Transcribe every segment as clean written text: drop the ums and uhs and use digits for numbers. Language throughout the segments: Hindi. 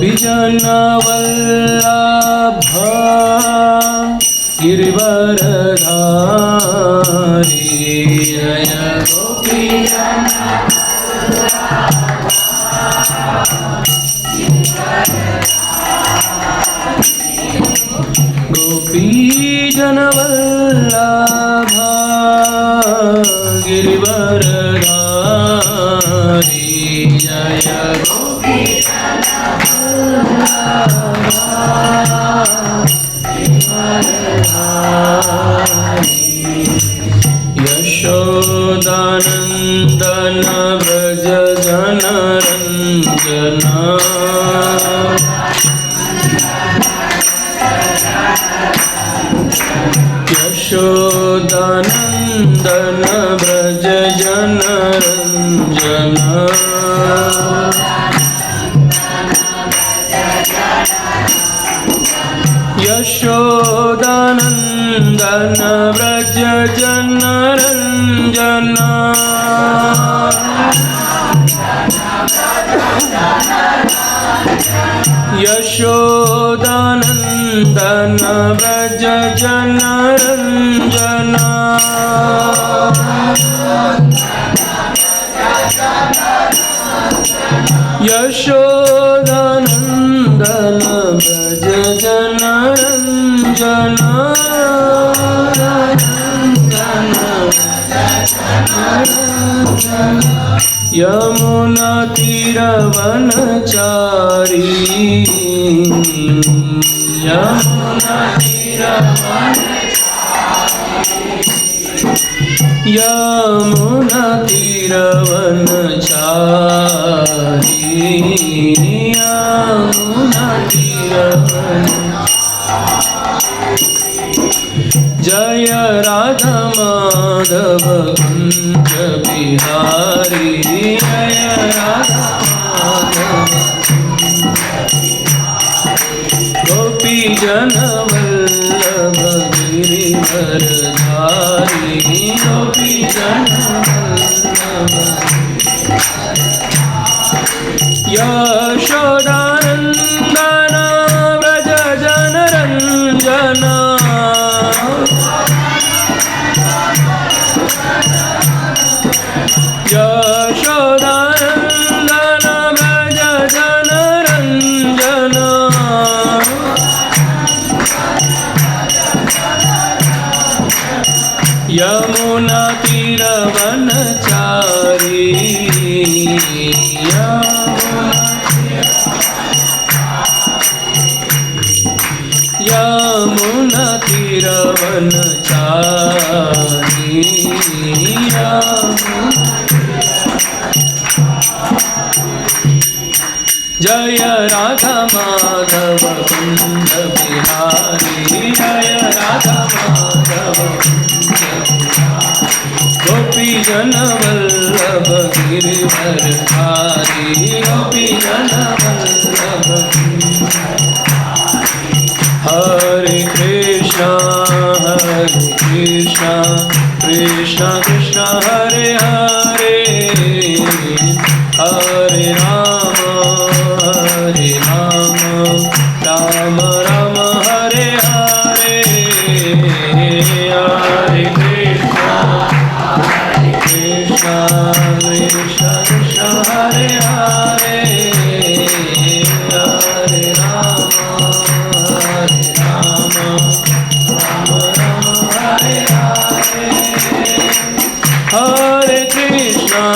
गोपीजनवल्लभा गिरिवरधारी जय गोपीजनवल्लभा गिरिवरधारी जय यशोदानन्दन व्रज जनरञ्जन यशोदानन्दन व्रज जनरञ्जन यशोदानन्दन व्रज जनरञ्जन यशोदानन्दन व्रज जनरञ्जन यशोदानन्दन व्रज जनरञ्जन यमुना तीरवनचारी यमुना तीरवनचारी यमुना तीरवनचारी यमुना तीरवनचारी जय राधा माधव कुंज बिहारी जय राधा माधव गोपी जन वल्लभ गिरिवरधारी गोपी जन वल्लभ यशोदानन्दन व्रज जनरञ्जन यशोदानन्दन व्रज जनरञ्जन यमुना तीरवनचारी यमुना तीरवनचारी जय राधा माधव कुंज बिहारी जय राधा माधव गोपी जन वल्लभ गिरिवरधारी गोपी जन वल्लभ हरे कृष्णा कृष्ण कृष्ण हरे हरे हरे राम राम राम हरे हरे हरे कृष्णा कृष्ण कृष्ण हरे हरे हरे राम राम राम हरे हरे हरे कृष्णा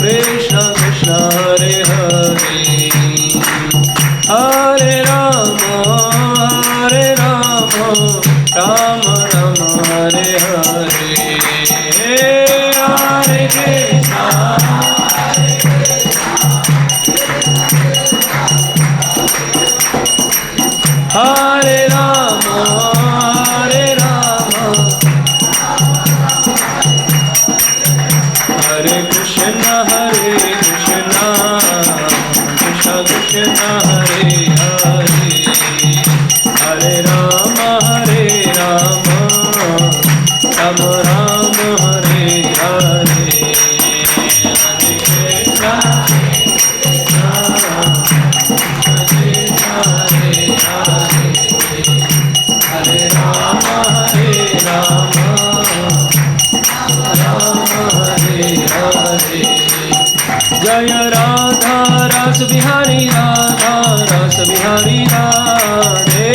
कृष्ण कृष्ण हरे हरे हरे राम राम राम हरे हरे हरे कृष्णा हरे राम हरे कृष्ण कृष्ण कृष्ण हरे हरे हरे राम जय राधा रस बिहारी राधा रस बिहारी राधे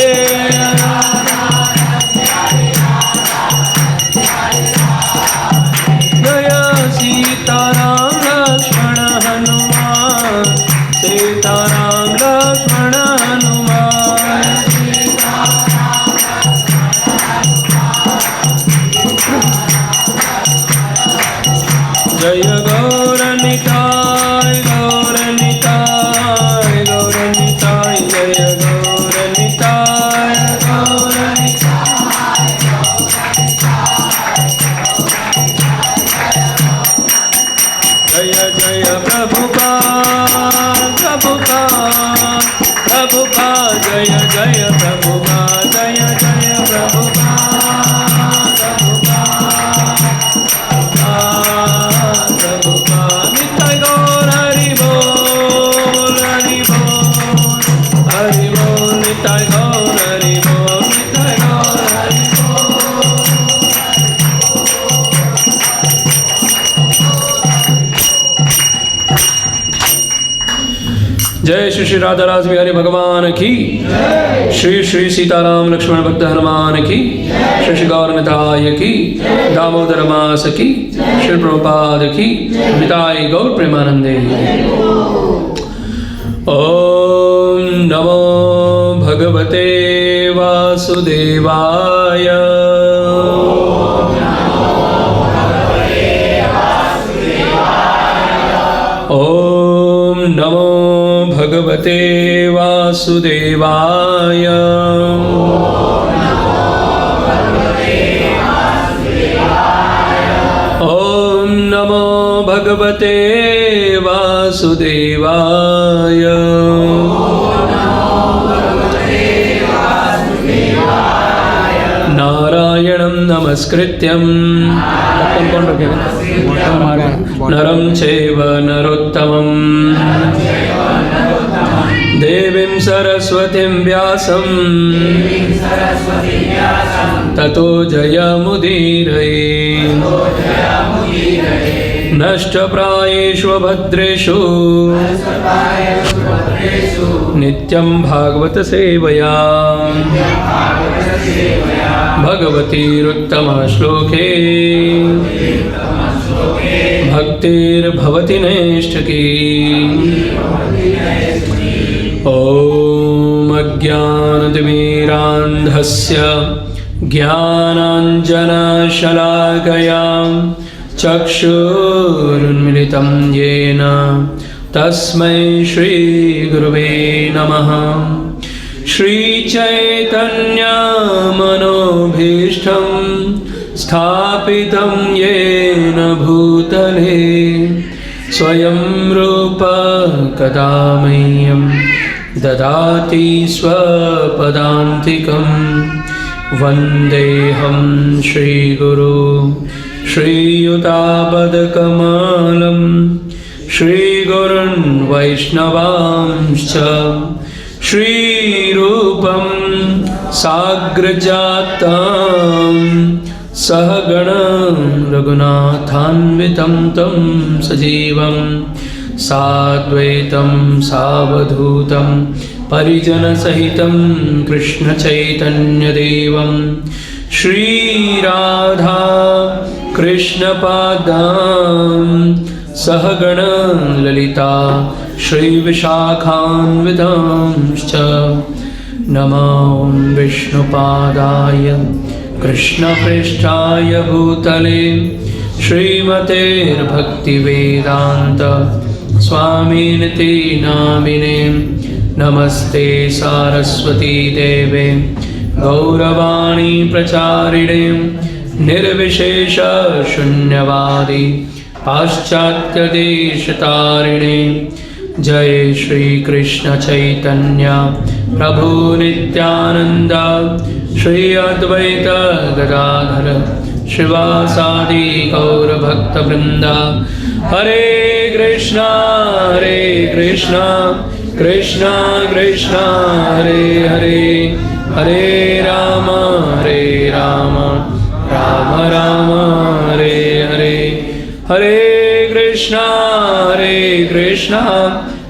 जय सीताराम लक्ष्मण हनुमान सीताराम लक्ष्मण हनुमान जय गौरनिताय गौरनिताय गौरनिताय जय गौरनिताय गौरनिताय जय जय प्रभुपाद प्रभुपाद प्रभुपाद जय जय प्रभुपाद जय जय प्रभुपाद प्रभुपाद नित्य गौर हरि बोल हरि बोल हरि बोल नित्य गौर हरि बोल नित्य गौर हरि जय श्री श्री राधा रास बिहारी भगवान की श्री श्री सीताराम लक्ष्मण भक्त हनुमान की श्री श्री गौरनिताय की दामोदर मास की श्री प्रभुपाद की निताय गौर प्रेमानंदे ओम नमो भगवते वासुदेवाय ओम नमो भगवते वासुदेवाय ओम नमो भगवते वासुदेवाय नारायणं नमस्कृत्यं नरं चैव नरोत्तमं देवीं सरस्वतीं व्यासं ततो जयमुदीरये नष्टप्रायेषु भद्रेषु नित्यं भागवत सेवया भगवतीरुत्तम श्लोके भक्तिर्भवति नैष्ठिकी ॐ अज्ञानतिमिरान्धस्य ज्ञानाञ्जनशलाकया चक्षुरुन्मिलितं येन तस्मै श्रीगुरुवे नमः श्रीचैतन्यमनोभीष्टं स्थापितं येन भूतले स्वयं रूप कदा मह्यं ददाति स्वपदान्तिकं वन्देऽहं श्रीगुरु श्रीयुतापदकमलं श्रीगुरुन् वैष्णवांश्च श्रीरूपं साग्रजातं सहगण रघुनाथान्वितं तं सजीवं साद्वैतं सावधूतं परिजनसहितं कृष्णचैतन्यदेवं श्रीराधा कृष्णपादां सहगण ललिता श्रीविशाखान्वितांश्च नमो विष्णुपादाय कृष्णपृष्ठाय भूतले श्रीमते भक्तिवेदान्त स्वामिनिति नामिने नमस्ते सारस्वती देवे गौरवाणी प्रचारिणे निर्विशेष शून्यवादी पाश्चात्यदेशतारिणे जय श्री कृष्ण चैतन्य प्रभु नित्यानंद श्री अद्वैत गदाधर श्रीवासादि गौर भक्त वृंदा हरे कृष्णा कृष्णा कृष्णा हरे हरे हरे राम राम राम हरे हरे हरे कृष्ण कृष्णा कृष्णा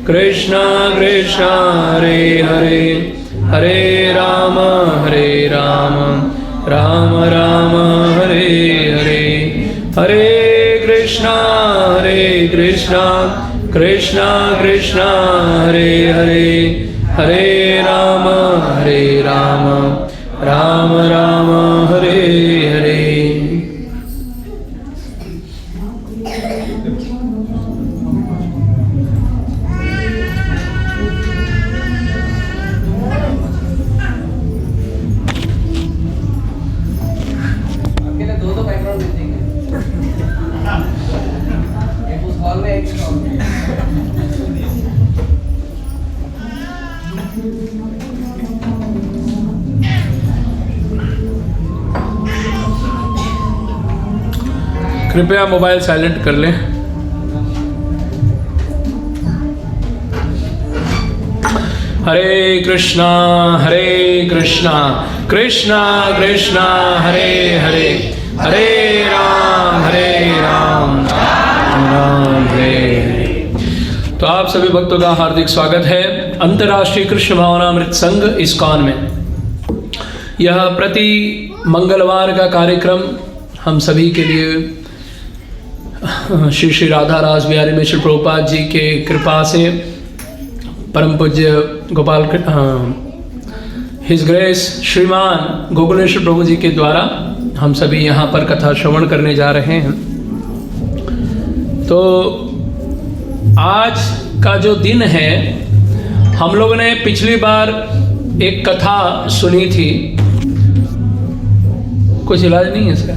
कृष्णा हरे हरे, हरे राम राम राम हरे हरे, हरे कृष्णा कृष्णा कृष्णा हरे हरे, हरे राम राम राम हरे हरे। दो बैकग्राउंड दे देंगे, एक उस हॉल में, एक इस हॉल में। कृपया मोबाइल साइलेंट कर लें। हरे कृष्णा कृष्णा कृष्णा हरे हरे, हरे राम राम हरे हरे। तो आप सभी भक्तों का हार्दिक स्वागत है अंतर्राष्ट्रीय कृष्ण भावनामृत संघ इस्कॉन में। यह प्रति मंगलवार का कार्यक्रम हम सभी के लिए श्री श्री राधा रास बिहारी मिश्र प्रभुपाद जी के कृपा से परम पूज्य गोपाल हिज ग्रेस श्रीमान गोकुलेश्वर प्रभु जी के द्वारा हम सभी यहाँ पर कथा श्रवण करने जा रहे हैं। तो आज का जो दिन है, हम लोग ने पिछली बार एक कथा सुनी थी। कुछ इलाज नहीं है इसका?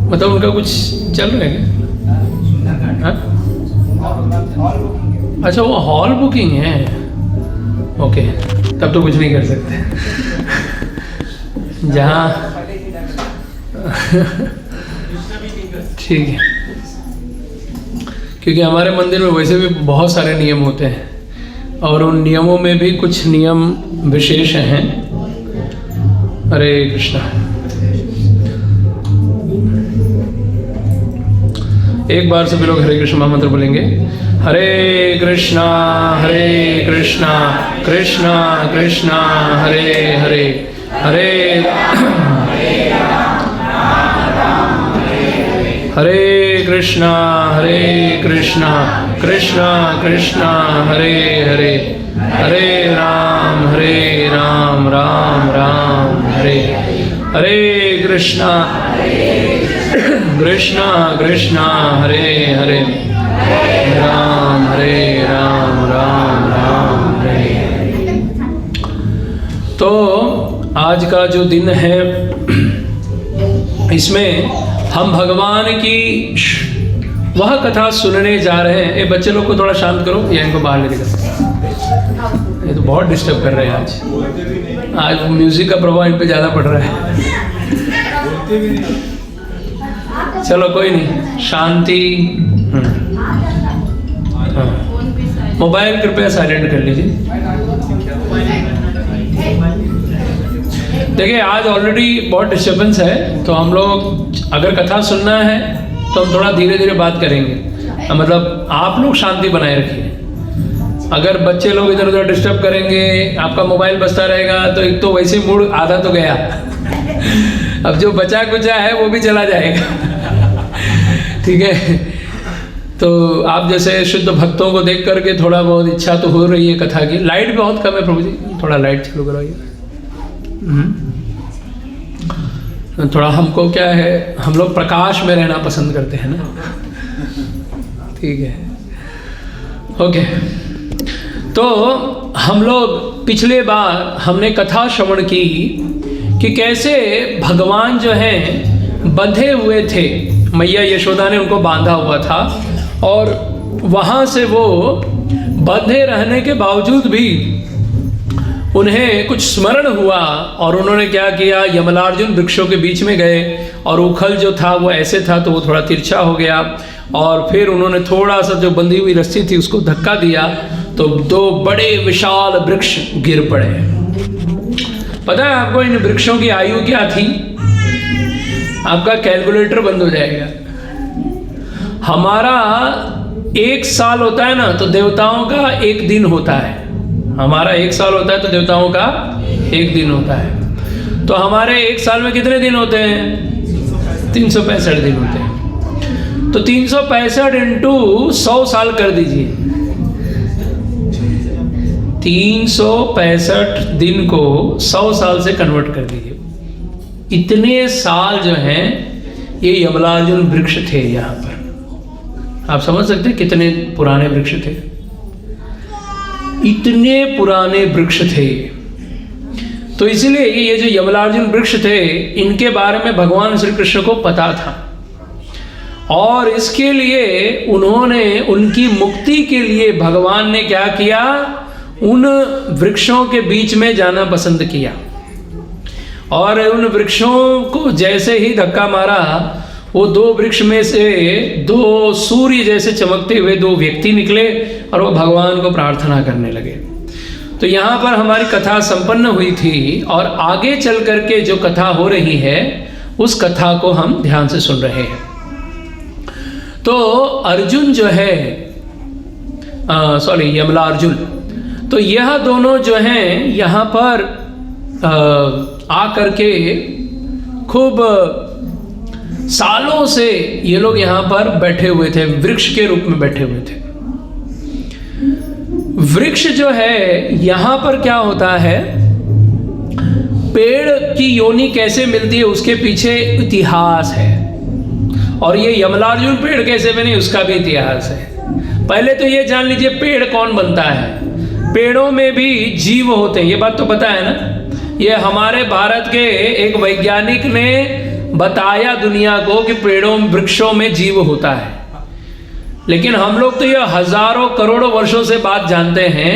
मतलब उनका कुछ चल रहा है क्या? अच्छा, वो हॉल बुकिंग है। ओके, तब तो कुछ नहीं कर सकते। जहाँ ठीक है, क्योंकि हमारे मंदिर में वैसे भी बहुत सारे नियम होते हैं और उन नियमों में भी कुछ नियम विशेष हैं। हरे कृष्णा। एक बार सभी लोग हरे कृष्ण महामंत्र बोलेंगे। हरे कृष्णा कृष्णा कृष्णा हरे हरे, हरे कृष्णा कृष्णा कृष्णा हरे हरे, हरे राम राम राम हरे, हरे कृष्णा कृष्णा हरे हरे, राम राम राम हरे। तो आज का जो दिन है, इसमें हम भगवान की वह कथा सुनने जा रहे हैं। ये बच्चे लोग को थोड़ा शांत करो या इनको बाहर लेके जाओ, ये तो बहुत डिस्टर्ब कर रहे हैं आज म्यूजिक का प्रभाव इन पे ज़्यादा पड़ रहा है। चलो कोई नहीं, शांति। मोबाइल कृपया साइलेंट कर लीजिए। देखिए, आज ऑलरेडी बहुत डिस्टर्बेंस है, तो हम लोग अगर कथा सुनना है तो हम थोड़ा धीरे धीरे बात करेंगे। मतलब आप लोग शांति बनाए रखिए। अगर बच्चे लोग इधर उधर डिस्टर्ब करेंगे, आपका मोबाइल बजता रहेगा, तो एक तो वैसे मूड आधा तो गया। अब जो बचा कुचा है वो भी चला जाएगा। ठीक है, तो आप जैसे शुद्ध भक्तों को देख करके थोड़ा बहुत इच्छा तो हो रही है कथा की। लाइट बहुत कम है प्रभु जी, थोड़ा लाइट चालू कराइए। थोड़ा हमको क्या है, हम लोग प्रकाश में रहना पसंद करते हैं ना। ठीक है, ओके। तो हम लोग पिछले बार हमने कथा श्रवण की कि कैसे भगवान जो हैं बंधे हुए थे, मैया यशोदा ने उनको बांधा हुआ था, और वहाँ से वो बंधे रहने के बावजूद भी उन्हें कुछ स्मरण हुआ और उन्होंने क्या किया, यमलार्जुन वृक्षों के बीच में गए और उखल जो था वो ऐसे था तो वो थोड़ा तिरछा हो गया, और फिर उन्होंने थोड़ा सा जो बंधी हुई रस्सी थी उसको धक्का दिया तो दो बड़े विशाल वृक्ष गिर पड़े। पता है आपको इन वृक्षों की आयु क्या थी? आपका कैलकुलेटर बंद हो जाएगा। हमारा 1 साल होता है ना, तो देवताओं का 1 दिन होता है। हमारा 1 साल होता है तो देवताओं का 1 दिन होता है। तो हमारे 1 साल में कितने दिन होते हैं? 365 दिन होते हैं। तो 365 इंटू 100 साल कर दीजिए। 365 दिन को 100 साल से कन्वर्ट कर दीजिए। इतने साल जो हैं ये यमलार्जुन वृक्ष थे यहाँ पर। आप समझ सकते हैं कितने पुराने वृक्ष थे। इतने पुराने वृक्ष थे। तो इसलिए ये जो यमलार्जुन वृक्ष थे, इनके बारे में भगवान श्री कृष्ण को पता था, और इसके लिए उन्होंने, उनकी मुक्ति के लिए भगवान ने क्या किया, उन वृक्षों के बीच में जाना पसंद किया। और उन वृक्षों को जैसे ही धक्का मारा, वो 2 वृक्ष में से 2 सूर्य जैसे चमकते हुए 2 व्यक्ति निकले और वो भगवान को प्रार्थना करने लगे। तो यहाँ पर हमारी कथा संपन्न हुई थी, और आगे चल करके जो कथा हो रही है उस कथा को हम ध्यान से सुन रहे हैं। तो अर्जुन जो है, यमलार्जुन, तो यह दोनों जो हैं यहाँ पर आकर के खूब सालों से ये लोग यहाँ पर बैठे हुए थे, वृक्ष के रूप में बैठे हुए थे। वृक्ष जो है यहाँ पर क्या होता है, पेड़ की योनि कैसे मिलती है उसके पीछे इतिहास है, और ये यमलार्जुन पेड़ कैसे बने उसका भी इतिहास है। पहले तो ये जान लीजिए पेड़ कौन बनता है। पेड़ों में भी जीव होते हैं, ये बात तो पता है ना। ये हमारे भारत के एक वैज्ञानिक ने बताया दुनिया को कि पेड़ों, वृक्षों में जीव होता है। लेकिन हम लोग तो ये हजारों करोड़ों वर्षों से बात जानते हैं।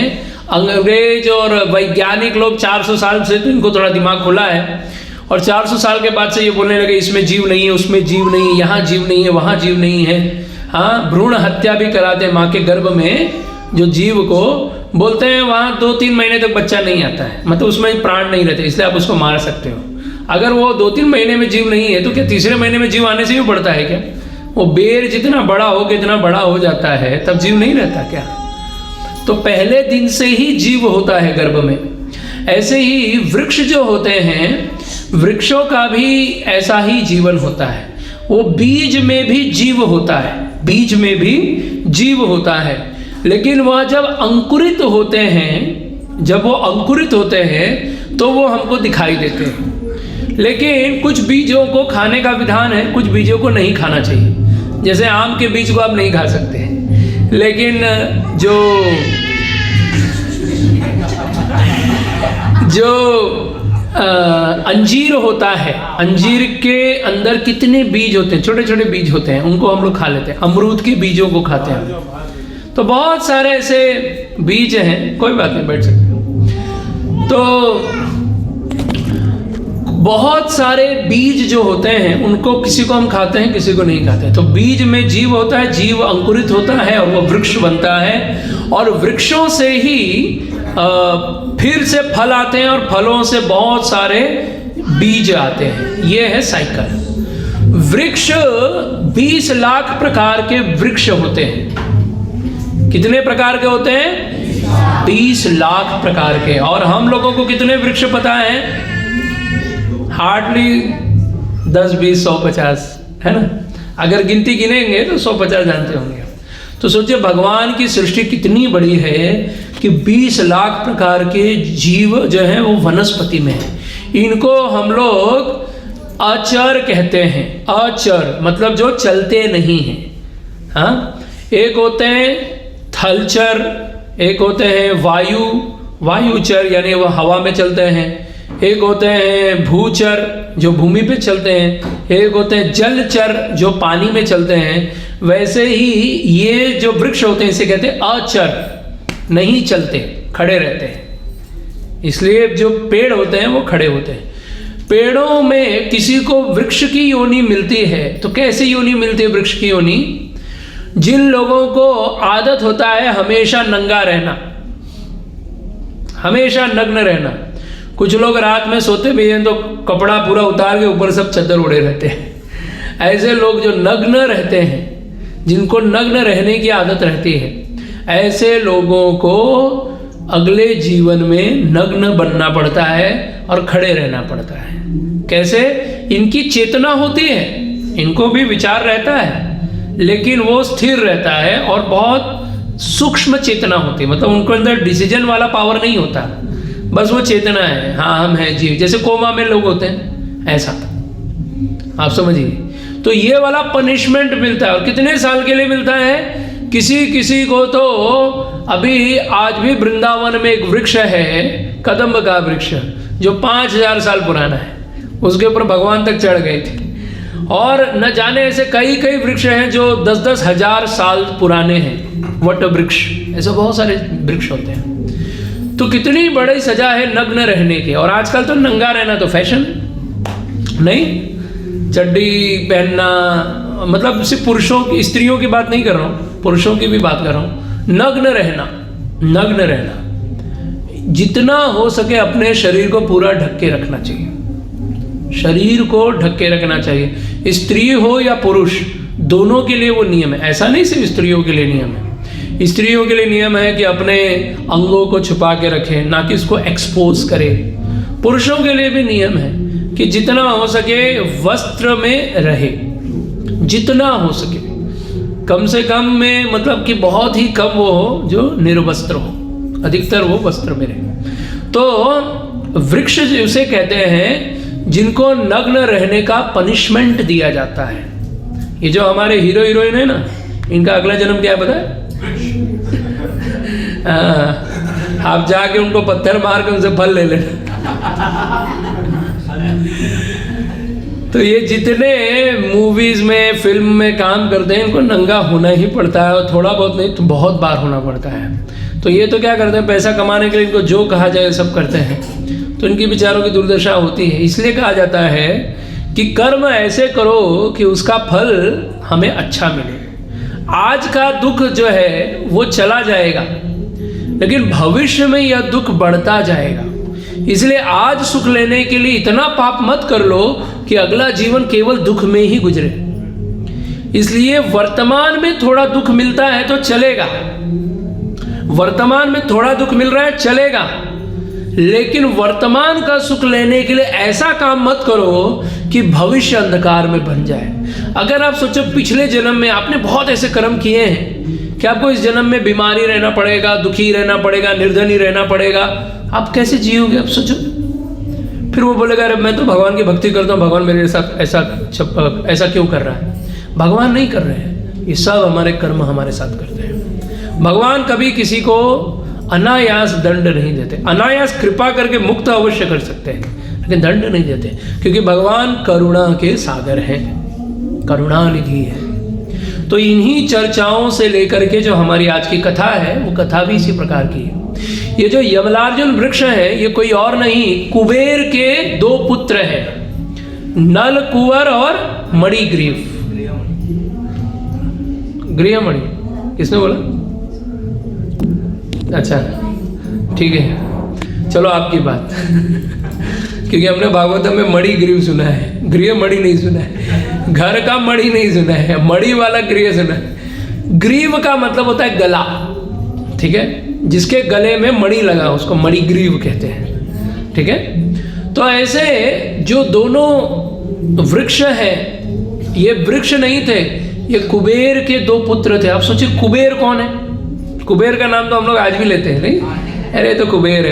अंग्रेज और वैज्ञानिक लोग 400 साल से, तो इनको थोड़ा दिमाग खुला है, और 400 साल के बाद से ये बोलने लगे इसमें जीव नहीं है, उसमें जीव नहीं है, यहाँ जीव नहीं है, वहाँ जीव नहीं है। हाँ, भ्रूण हत्या भी कराते हैं माँ के गर्भ में। जो जीव को बोलते हैं वहाँ 2-3 महीने तक बच्चा नहीं आता है, मतलब उसमें प्राण नहीं रहते, इसलिए आप उसको मार सकते हो। अगर वो 2-3 महीने में जीव नहीं है तो क्या तीसरे महीने में जीव आने से भी पड़ता है क्या? वो बेर जितना बड़ा हो के इतना बड़ा हो जाता है तब जीव नहीं रहता क्या? तो पहले दिन से ही जीव होता है गर्भ में। ऐसे ही वृक्ष जो होते हैं, वृक्षों का भी ऐसा ही जीवन होता है। वो बीज में भी जीव होता है, बीज में भी जीव होता है। लेकिन वह जब अंकुरित होते हैं, जब वो अंकुरित होते हैं तो वो हमको दिखाई देते हैं। लेकिन कुछ बीजों को खाने का विधान है, कुछ बीजों को नहीं खाना चाहिए। जैसे आम के बीज को आप नहीं खा सकते, लेकिन जो अंजीर होता है, अंजीर के अंदर कितने बीज होते हैं, छोटे छोटे बीज होते हैं, उनको हम लोग खा लेते हैं। अमरूद के बीजों को खाते हैं। तो बहुत सारे ऐसे बीज हैं, कोई बात नहीं, बैठ सकते हो। तो बहुत सारे बीज जो होते हैं उनको किसी को हम खाते हैं, किसी को नहीं खाते हैं। तो बीज में जीव होता है, जीव अंकुरित होता है और वो वृक्ष बनता है, और वृक्षों से ही फिर से फल आते हैं, और फलों से बहुत सारे बीज आते हैं। ये है साइकिल। वृक्ष 20 लाख प्रकार के वृक्ष होते हैं। कितने प्रकार के होते हैं? 20 लाख प्रकार के। और हम लोगों को कितने वृक्ष पता है? हार्डली 10, 20, 100, 50, है ना? अगर गिनती गिनेंगे तो 150 जानते होंगे। तो सोचिए भगवान की सृष्टि कितनी बड़ी है कि 20 लाख प्रकार के जीव जो हैं वो वनस्पति में हैं। इनको हम लोग अचर कहते हैं। अचर मतलब जो चलते नहीं हैं। हाँ, एक होते हैं थलचर, एक होते हैं वायुचर यानी वो हवा में चलते हैं, एक होते हैं भूचर जो भूमि पे चलते हैं, एक होते हैं जलचर जो पानी में चलते हैं। वैसे ही ये जो वृक्ष होते हैं इसे कहते हैं अचर, नहीं चलते, खड़े रहते हैं। इसलिए जो पेड़ होते हैं वो खड़े होते हैं। पेड़ों में किसी को वृक्ष की योनि मिलती है तो कैसी योनि मिलती है वृक्ष की योनि? जिन लोगों को आदत होता है हमेशा नंगा रहना, हमेशा नग्न रहना। कुछ लोग रात में सोते भी हैं तो कपड़ा पूरा उतार के ऊपर सब चादर ओढ़े रहते हैं, ऐसे लोग जो नग्न रहते हैं, जिनको नग्न रहने की आदत रहती है, ऐसे लोगों को अगले जीवन में नग्न बनना पड़ता है और खड़े रहना पड़ता है। कैसे? इनकी चेतना होती है, इनको भी विचार रहता है, लेकिन वो स्थिर रहता है और बहुत सूक्ष्म चेतना होती है। मतलब उनके अंदर डिसीजन वाला पावर नहीं होता, बस वो चेतना है, हाँ हम हैं जीव, जैसे कोमा में लोग होते हैं, ऐसा आप समझिए। तो ये वाला पनिशमेंट मिलता है, और कितने साल के लिए मिलता है? किसी किसी को तो अभी आज भी वृंदावन में एक वृक्ष है, कदम्ब का वृक्ष, जो 5000 साल पुराना है, उसके ऊपर भगवान तक चढ़ गए थे। और न जाने ऐसे कई कई वृक्ष हैं जो 10-10 हजार साल पुराने हैं, वट वृक्ष, ऐसे बहुत सारे वृक्ष होते हैं। तो कितनी बड़ी सजा है नग्न रहने की। और आजकल तो नंगा रहना तो फैशन नहीं, चड्डी पहनना, मतलब सिर्फ पुरुषों की, स्त्रियों की बात नहीं कर रहा हूँ, पुरुषों की भी बात कर रहा हूँ। नग्न रहना, नग्न रहना, जितना हो सके अपने शरीर को पूरा ढक के रखना चाहिए, शरीर को ढक के रखना चाहिए। स्त्री हो या पुरुष, दोनों के लिए वो नियम है। ऐसा नहीं सिर्फ स्त्रियों के लिए नियम है, स्त्रियों के लिए नियम है कि अपने अंगों को छुपा के रखें, ना कि इसको एक्सपोज करें। पुरुषों के लिए भी नियम है कि जितना हो सके वस्त्र में रहे, जितना हो सके, कम से कम में, मतलब कि बहुत ही कम वो हो जो निर्वस्त्र हो, अधिकतर वो वस्त्र में रहे। तो वृक्ष उसे कहते हैं जिनको नग्न रहने का पनिशमेंट दिया जाता है। ये जो हमारे हीरो हीरोइन है ना, इनका अगला जन्म क्या है पता है? आप जाके उनको पत्थर मार के उनसे फल ले लेना। तो ये जितने मूवीज में, फिल्म में काम करते हैं, इनको नंगा होना ही पड़ता है, और थोड़ा बहुत नहीं तो बहुत बार होना पड़ता है। तो ये तो क्या करते हैं, पैसा कमाने के लिए इनको जो कहा जाए सब करते हैं, तो इनकी बेचारों की दुर्दशा होती है। इसलिए कहा जाता है कि कर्म ऐसे करो कि उसका फल हमें अच्छा मिले। आज का दुख जो है वो चला जाएगा, लेकिन भविष्य में यह दुख बढ़ता जाएगा। इसलिए आज सुख लेने के लिए इतना पाप मत कर लो कि अगला जीवन केवल दुख में ही गुजरे। इसलिए वर्तमान में थोड़ा दुख मिलता है तो चलेगा, वर्तमान में थोड़ा दुख मिल रहा है चलेगा, लेकिन वर्तमान का सुख लेने के लिए ऐसा काम मत करो कि भविष्य अंधकार में बन जाए। अगर आप सोचो पिछले जन्म में आपने बहुत ऐसे कर्म किए हैं कि आपको इस जन्म में बीमारी रहना पड़ेगा, दुखी रहना पड़ेगा, निर्धनी रहना पड़ेगा, आप कैसे जियोगे? आप सोचो। फिर वो बोलेगा अरे मैं तो भगवान की भक्ति करता हूँ, भगवान मेरे साथ ऐसा क्यों कर रहा है? भगवान नहीं कर रहे हैं, ये सब हमारे कर्म हमारे साथ करते हैं। भगवान कभी किसी को अनायास दंड नहीं देते, अनायास कृपा करके मुक्त अवश्य कर सकते हैं, लेकिन दंड नहीं देते, क्योंकि भगवान करुणा के सागर हैं, करुणानिधि है। तो इन्हीं चर्चाओं से लेकर के जो हमारी आज की कथा है, वो कथा भी इसी प्रकार की है। ये जो यमलार्जुन वृक्ष है, ये कोई और नहीं, कुबेर के 2 पुत्र हैं, नल कुंवर और मणिग्रीव। गृहमणि किसने बोला? अच्छा ठीक है, चलो आपकी बात। क्योंकि हमने भागवतम में मणिग्रीव सुना है, गृहमणि नहीं सुना है, घर का मणि नहीं सुना है, मणि वाला गृह सुना है। ग्रीव का मतलब होता है गला, ठीक है, जिसके गले में मणि लगा उसको मणिग्रीव कहते हैं, ठीक है। तो ऐसे जो दोनों वृक्ष हैं, ये वृक्ष नहीं थे, ये कुबेर के 2 पुत्र थे। आप सोचिए कुबेर कौन है? कुबेर का नाम तो हम लोग आज भी लेते हैं, नहीं? अरे तो कुबेर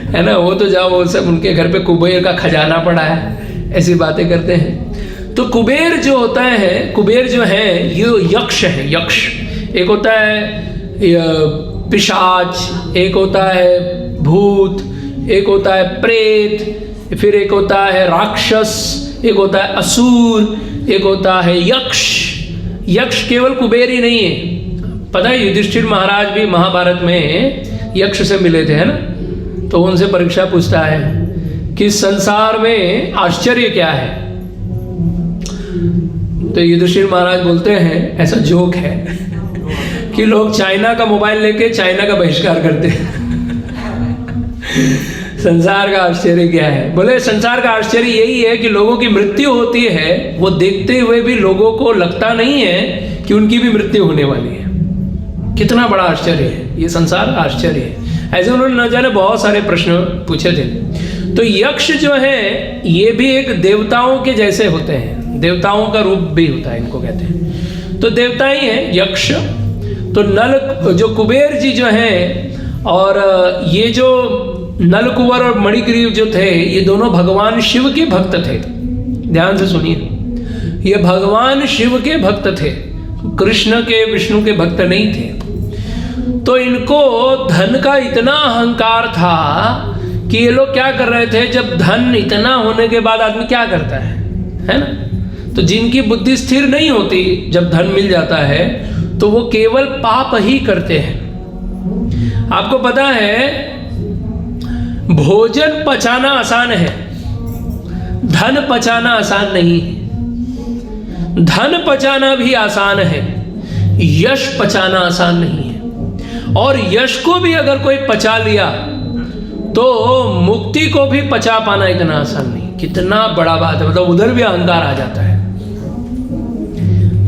है ना, वो तो जाओ वो सब उनके घर पे कुबेर का खजाना पड़ा है, ऐसी बातें करते हैं। तो कुबेर जो होता है, कुबेर जो है ये यक्ष है, यक्ष। एक होता है पिशाच, एक होता है भूत, एक होता है प्रेत, फिर एक होता है राक्षस, एक होता है असुर, एक होता है यक्ष। यक्ष केवल कुबेर ही नहीं है, पता है युधिष्ठिर महाराज भी महाभारत में यक्ष से मिले थे, है ना? तो उनसे परीक्षा पूछता है कि संसार में आश्चर्य क्या है? तो युधिष्ठिर महाराज बोलते हैं, ऐसा जोक है कि लोग चाइना का मोबाइल लेके चाइना का बहिष्कार करते हैं। संसार का आश्चर्य क्या है? बोले संसार का आश्चर्य यही है कि लोगों की मृत्यु होती है, वो देखते हुए भी लोगों को लगता नहीं है कि उनकी भी मृत्यु होने वाली है। कितना बड़ा आश्चर्य है ये, संसार का आश्चर्य है। ऐसे उन्होंने न जाने बहुत सारे प्रश्न पूछे थे। तो यक्ष जो है ये भी एक देवताओं के जैसे होते हैं, देवताओं का रूप भी होता है, इनको कहते हैं। तो देवता ही है यक्ष। तो नल जो कुबेर जी जो हैं, और ये जो नलकुंवर और मणिग्रीव जो थे, ये दोनों भगवान शिव के भक्त थे। ध्यान से सुनिए, ये भगवान शिव के भक्त थे, कृष्ण के विष्णु के भक्त नहीं थे। तो इनको धन का इतना अहंकार था कि ये लोग क्या कर रहे थे, जब धन इतना होने के बाद आदमी क्या करता है ना? तो जिनकी बुद्धि स्थिर नहीं होती, जब धन मिल जाता है तो वो केवल पाप ही करते हैं। आपको पता है भोजन पचाना आसान है, धन पचाना आसान नहीं है। धन पचाना भी आसान है, यश पचाना आसान नहीं है। और यश को भी अगर कोई पचा लिया तो मुक्ति को भी पचा पाना इतना आसान नहीं। कितना बड़ा बात है, मतलब उधर भी अहंकार आ जाता है।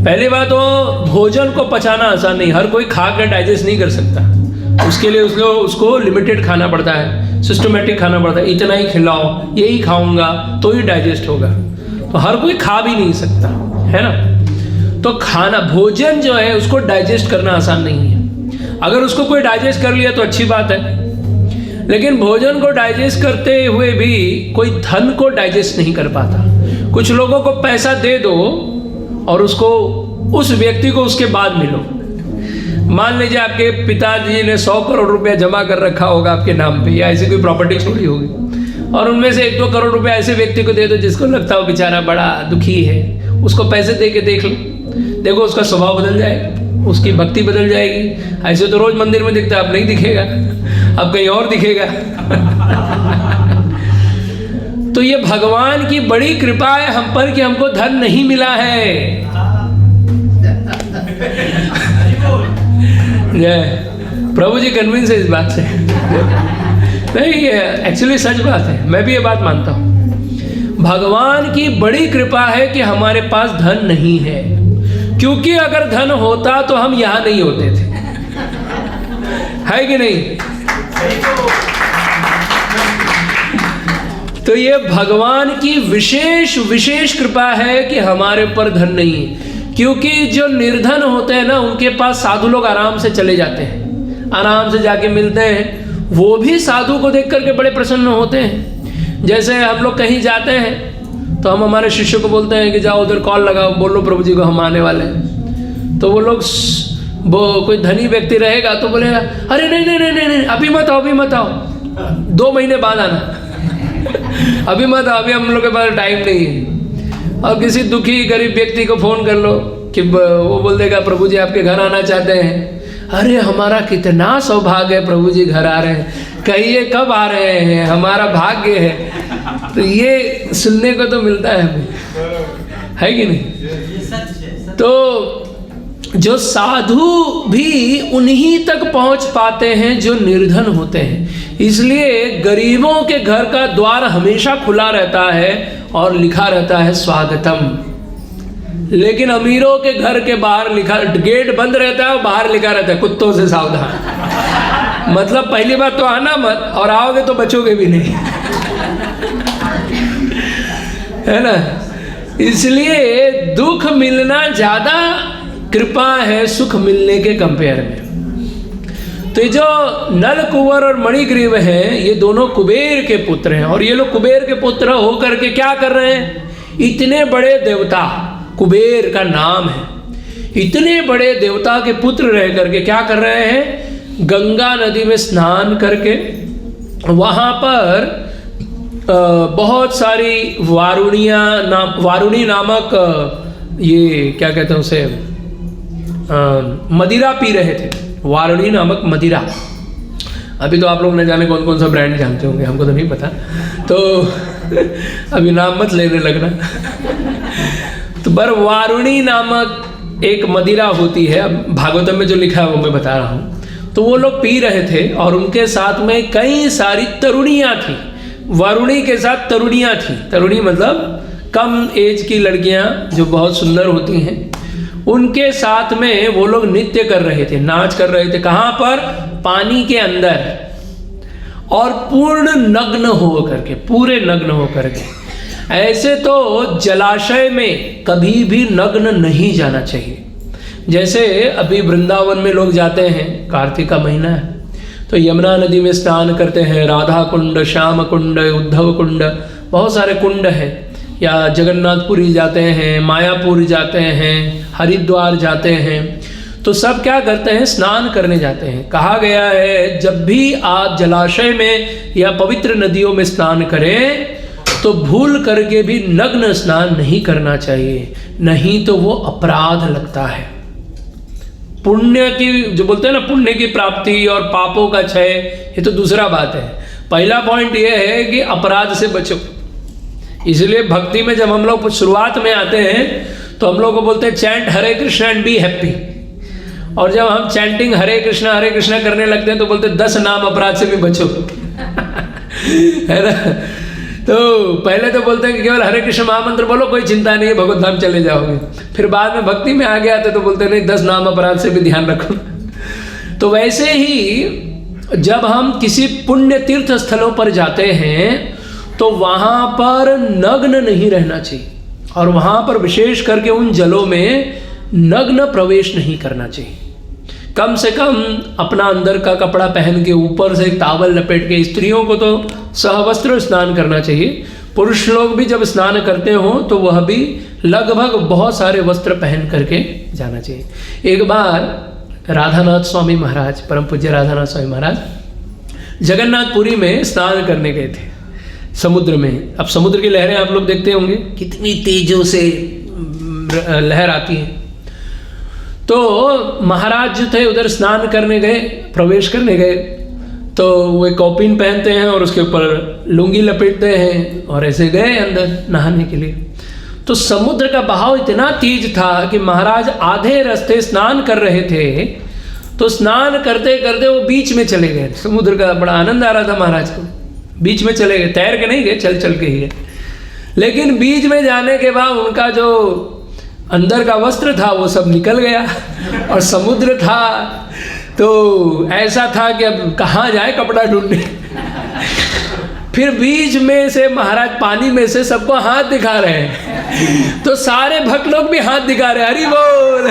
पहली बात तो भोजन को पचाना आसान नहीं, हर कोई खा कर डाइजेस्ट नहीं कर सकता। उसके लिए उसको लिमिटेड खाना पड़ता है, सिस्टमेटिक खाना पड़ता है। इतना ही खिलाओ, यही खाऊंगा तो ही डाइजेस्ट होगा। तो हर कोई खा भी नहीं सकता, है ना? तो खाना, भोजन जो है उसको डाइजेस्ट करना आसान नहीं है। अगर उसको कोई डाइजेस्ट कर लिया तो अच्छी बात है, लेकिन भोजन को डाइजेस्ट करते हुए भी कोई धन को डाइजेस्ट नहीं कर पाता। कुछ लोगों को पैसा दे दो और उसको, उस व्यक्ति को उसके बाद मिलो। मान लीजिए आपके पिताजी ने 100 करोड़ रुपया जमा कर रखा होगा आपके नाम पे, या ऐसी कोई प्रॉपर्टी छोड़ी होगी, और उनमें से 1-2 करोड़ रुपया ऐसे व्यक्ति को दे दो जिसको लगता हो बेचारा बड़ा दुखी है, उसको पैसे दे के देख लो, देखो उसका स्वभाव बदल जाएगा, उसकी भक्ति बदल जाएगी। ऐसे तो रोज मंदिर में दिखता है, अब नहीं दिखेगा, अब कहीं और दिखेगा। तो ये भगवान की बड़ी कृपा है हम पर कि हमको धन नहीं मिला है। प्रभु जी कन्विंस है इस बात से। नहीं, ये एक्चुअली सच बात है, मैं भी ये बात मानता हूँ। भगवान की बड़ी कृपा है कि हमारे पास धन नहीं है, क्योंकि अगर धन होता तो हम यहां नहीं होते थे, है कि नहीं? तो ये भगवान की विशेष कृपा है कि हमारे ऊपर धन नहीं है। क्योंकि जो निर्धन होते हैं ना, उनके पास साधु लोग आराम से चले जाते हैं, आराम से जाके मिलते हैं, वो भी साधु को देख करके बड़े प्रसन्न होते हैं। जैसे हम लोग कहीं जाते हैं तो हम हमारे शिष्य को बोलते हैं कि जाओ उधर कॉल लगाओ, बोलो प्रभु जी को हम आने वाले हैं। तो वो लोग, वो कोई धनी व्यक्ति रहेगा तो बोलेगा अरे नहीं, अभी मत आओ, 2 महीने बाद आना। अभी मत आओ, अभी हम लोग के पास टाइम नहीं है। और किसी दुखी गरीब व्यक्ति को फोन कर लो कि वो बोल देगा प्रभु जी आपके घर आना चाहते हैं। अरे हमारा कितना सौभाग्य है, प्रभु जी घर आ रहे हैं, कहिए कब आ रहे हैं, हमारा भाग्य है। तो ये सुनने को तो मिलता है हमें, है कि नहीं? तो जो साधु भी उन्हीं तक पहुंच पाते हैं जो निर्धन होते हैं। इसलिए गरीबों के घर का द्वार हमेशा खुला रहता है और लिखा रहता है स्वागतम। लेकिन अमीरों के घर के बाहर लिखा, गेट बंद रहता है और बाहर लिखा रहता है कुत्तों से सावधान। मतलब पहली बात तो आना मत, और आओगे तो बचोगे भी नहीं, है ना? इसलिए दुख मिलना ज्यादा कृपा है सुख मिलने के कंपेयर में। तो ये जो नल कुंवर और मणिग्रीव हैं, ये दोनों कुबेर के पुत्र हैं। और ये लोग कुबेर के पुत्र होकर के क्या कर रहे हैं? इतने बड़े देवता, कुबेर का नाम है, इतने बड़े देवता के पुत्र रह करके क्या कर रहे हैं? गंगा नदी में स्नान करके वहाँ पर बहुत सारी वारुणी नामक, ये क्या कहते हैं उसे, मदिरा पी रहे थे। वारुणी नामक मदिरा, अभी तो आप लोग न जाने कौन कौन सा ब्रांड जानते होंगे, हमको तो नहीं पता, तो अभी नाम मत लेने लगना। तो पर वारुणी नामक एक मदिरा होती है, अब भागवतम में जो लिखा है वो मैं बता रहा हूँ। तो वो लोग पी रहे थे और उनके साथ में कई सारी तरुणियाँ थी। वरुणी के साथ तरुणियाँ थी। तरुणी मतलब कम एज की लड़कियाँ जो बहुत सुंदर होती हैं, उनके साथ में वो लोग नृत्य कर रहे थे, नाच कर रहे थे। कहाँ पर? पानी के अंदर, और पूर्ण नग्न हो करके, पूरे नग्न हो करके। ऐसे तो जलाशय में कभी भी नग्न नहीं जाना चाहिए। जैसे अभी वृंदावन में लोग जाते हैं, कार्तिक का महीना है तो यमुना नदी में स्नान करते हैं। राधा कुंड, श्याम कुंड, उद्धव कुंड, बहुत सारे कुंड हैं। या जगन्नाथपुरी जाते हैं, मायापुर जाते हैं, हरिद्वार जाते हैं, तो सब क्या करते हैं? स्नान करने जाते हैं। कहा गया है जब भी आप जलाशय में या पवित्र नदियों में स्नान करें तो भूल करके भी नग्न स्नान नहीं करना चाहिए, नहीं तो वो अपराध लगता है। पुण्य की जो बोलते हैं ना, पुण्य की प्राप्ति और पापों का क्षय, ये तो दूसरा बात है। पहला पॉइंट ये है कि अपराध से बचो। इसलिए भक्ति में जब हम लोग शुरुआत में आते हैं तो हम लोग को बोलते हैं chant Hare Krishna and be happy, और जब हम चैंटिंग हरे कृष्णा करने लगते हैं तो बोलते हैं 10 नाम अपराध से भी बचो। है ना? तो पहले तो बोलते हैं कि केवल हरे कृष्ण महामंत्र बोलो, कोई चिंता नहीं है, भगवत धाम चले जाओगे। फिर बाद में भक्ति में आ गया तो बोलते नहीं 10 नाम अपराध से भी ध्यान रखो। तो वैसे ही जब हम किसी पुण्य तीर्थ स्थलों पर जाते हैं तो वहाँ पर नग्न नहीं रहना चाहिए, और वहाँ पर विशेष करके उन जलों में नग्न प्रवेश नहीं करना चाहिए। कम से कम अपना अंदर का कपड़ा पहन के, ऊपर से एक टावल लपेट के। स्त्रियों को तो सहवस्त्र स्नान करना चाहिए। पुरुष लोग भी जब स्नान करते हो तो वह भी लगभग बहुत सारे वस्त्र पहन करके जाना चाहिए। एक बार राधानाथ स्वामी महाराज, परम पूज्य राधानाथ स्वामी महाराज जगन्नाथपुरी में स्नान करने गए थे समुद्र में। अब समुद्र की लहरें आप लोग देखते होंगे कितनी तेजों से लहर आती है। तो महाराज जो थे उधर स्नान करने गए, प्रवेश करने गए, तो वो कॉपिन पहनते हैं और उसके ऊपर लुंगी लपेटते हैं और ऐसे गए अंदर नहाने के लिए। तो समुद्र का बहाव इतना तेज था कि महाराज आधे रास्ते स्नान कर रहे थे, तो स्नान करते करते वो बीच में चले गए। समुद्र का बड़ा आनंद आ रहा था महाराज को, बीच में चले गए। तैर के नहीं गए, चल चल के ही गए। लेकिन बीच में जाने के बाद उनका जो अंदर का वस्त्र था वो सब निकल गया, और समुद्र था तो ऐसा था कि अब कहाँ जाए कपड़ा ढूंढने। फिर बीच में से महाराज पानी में से सबको हाथ दिखा रहे हैं, तो सारे भक्त लोग भी हाथ दिखा रहे हैं, हरि बोल।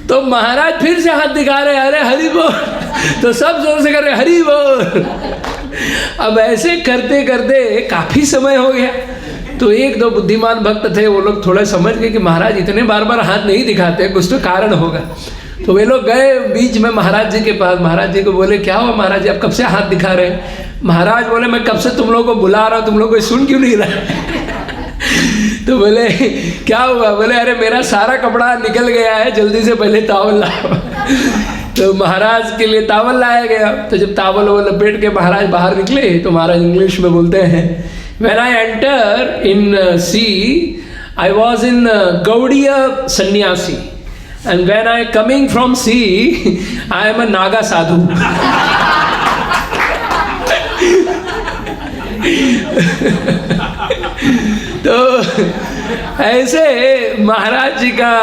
तो महाराज फिर से हाथ दिखा रहे हैं, अरे हरि बोल। तो सब जोर से कर रहे हरि बोल। अब ऐसे करते करते काफी समय हो गया। तो एक दो बुद्धिमान भक्त थे, वो लोग थोड़ा समझ गए कि महाराज इतने बार बार हाथ नहीं दिखाते, कुछ तो कारण होगा। तो वे लोग गए बीच में महाराज जी के पास। महाराज जी को बोले क्या हुआ महाराज जी, आप कब से हाथ दिखा रहे हैं? महाराज बोले मैं कब से तुम लोगों को बुला रहा हूँ, तुम लोग कोई सुन क्यों नहीं रहा? तो बोले क्या हुआ? बोले अरे मेरा सारा कपड़ा निकल गया है, जल्दी से पहले तावल लाओ। तो महाराज के लिए तावल लाया गया। तो जब तावल वो लपेट के महाराज बाहर निकले तो महाराज इंग्लिश में बोलते हैं, When I enter in sea, I was in Gaudiya sannyasi, and when I coming from sea, I am a Naga sadhu. तो ऐसे महाराज जी का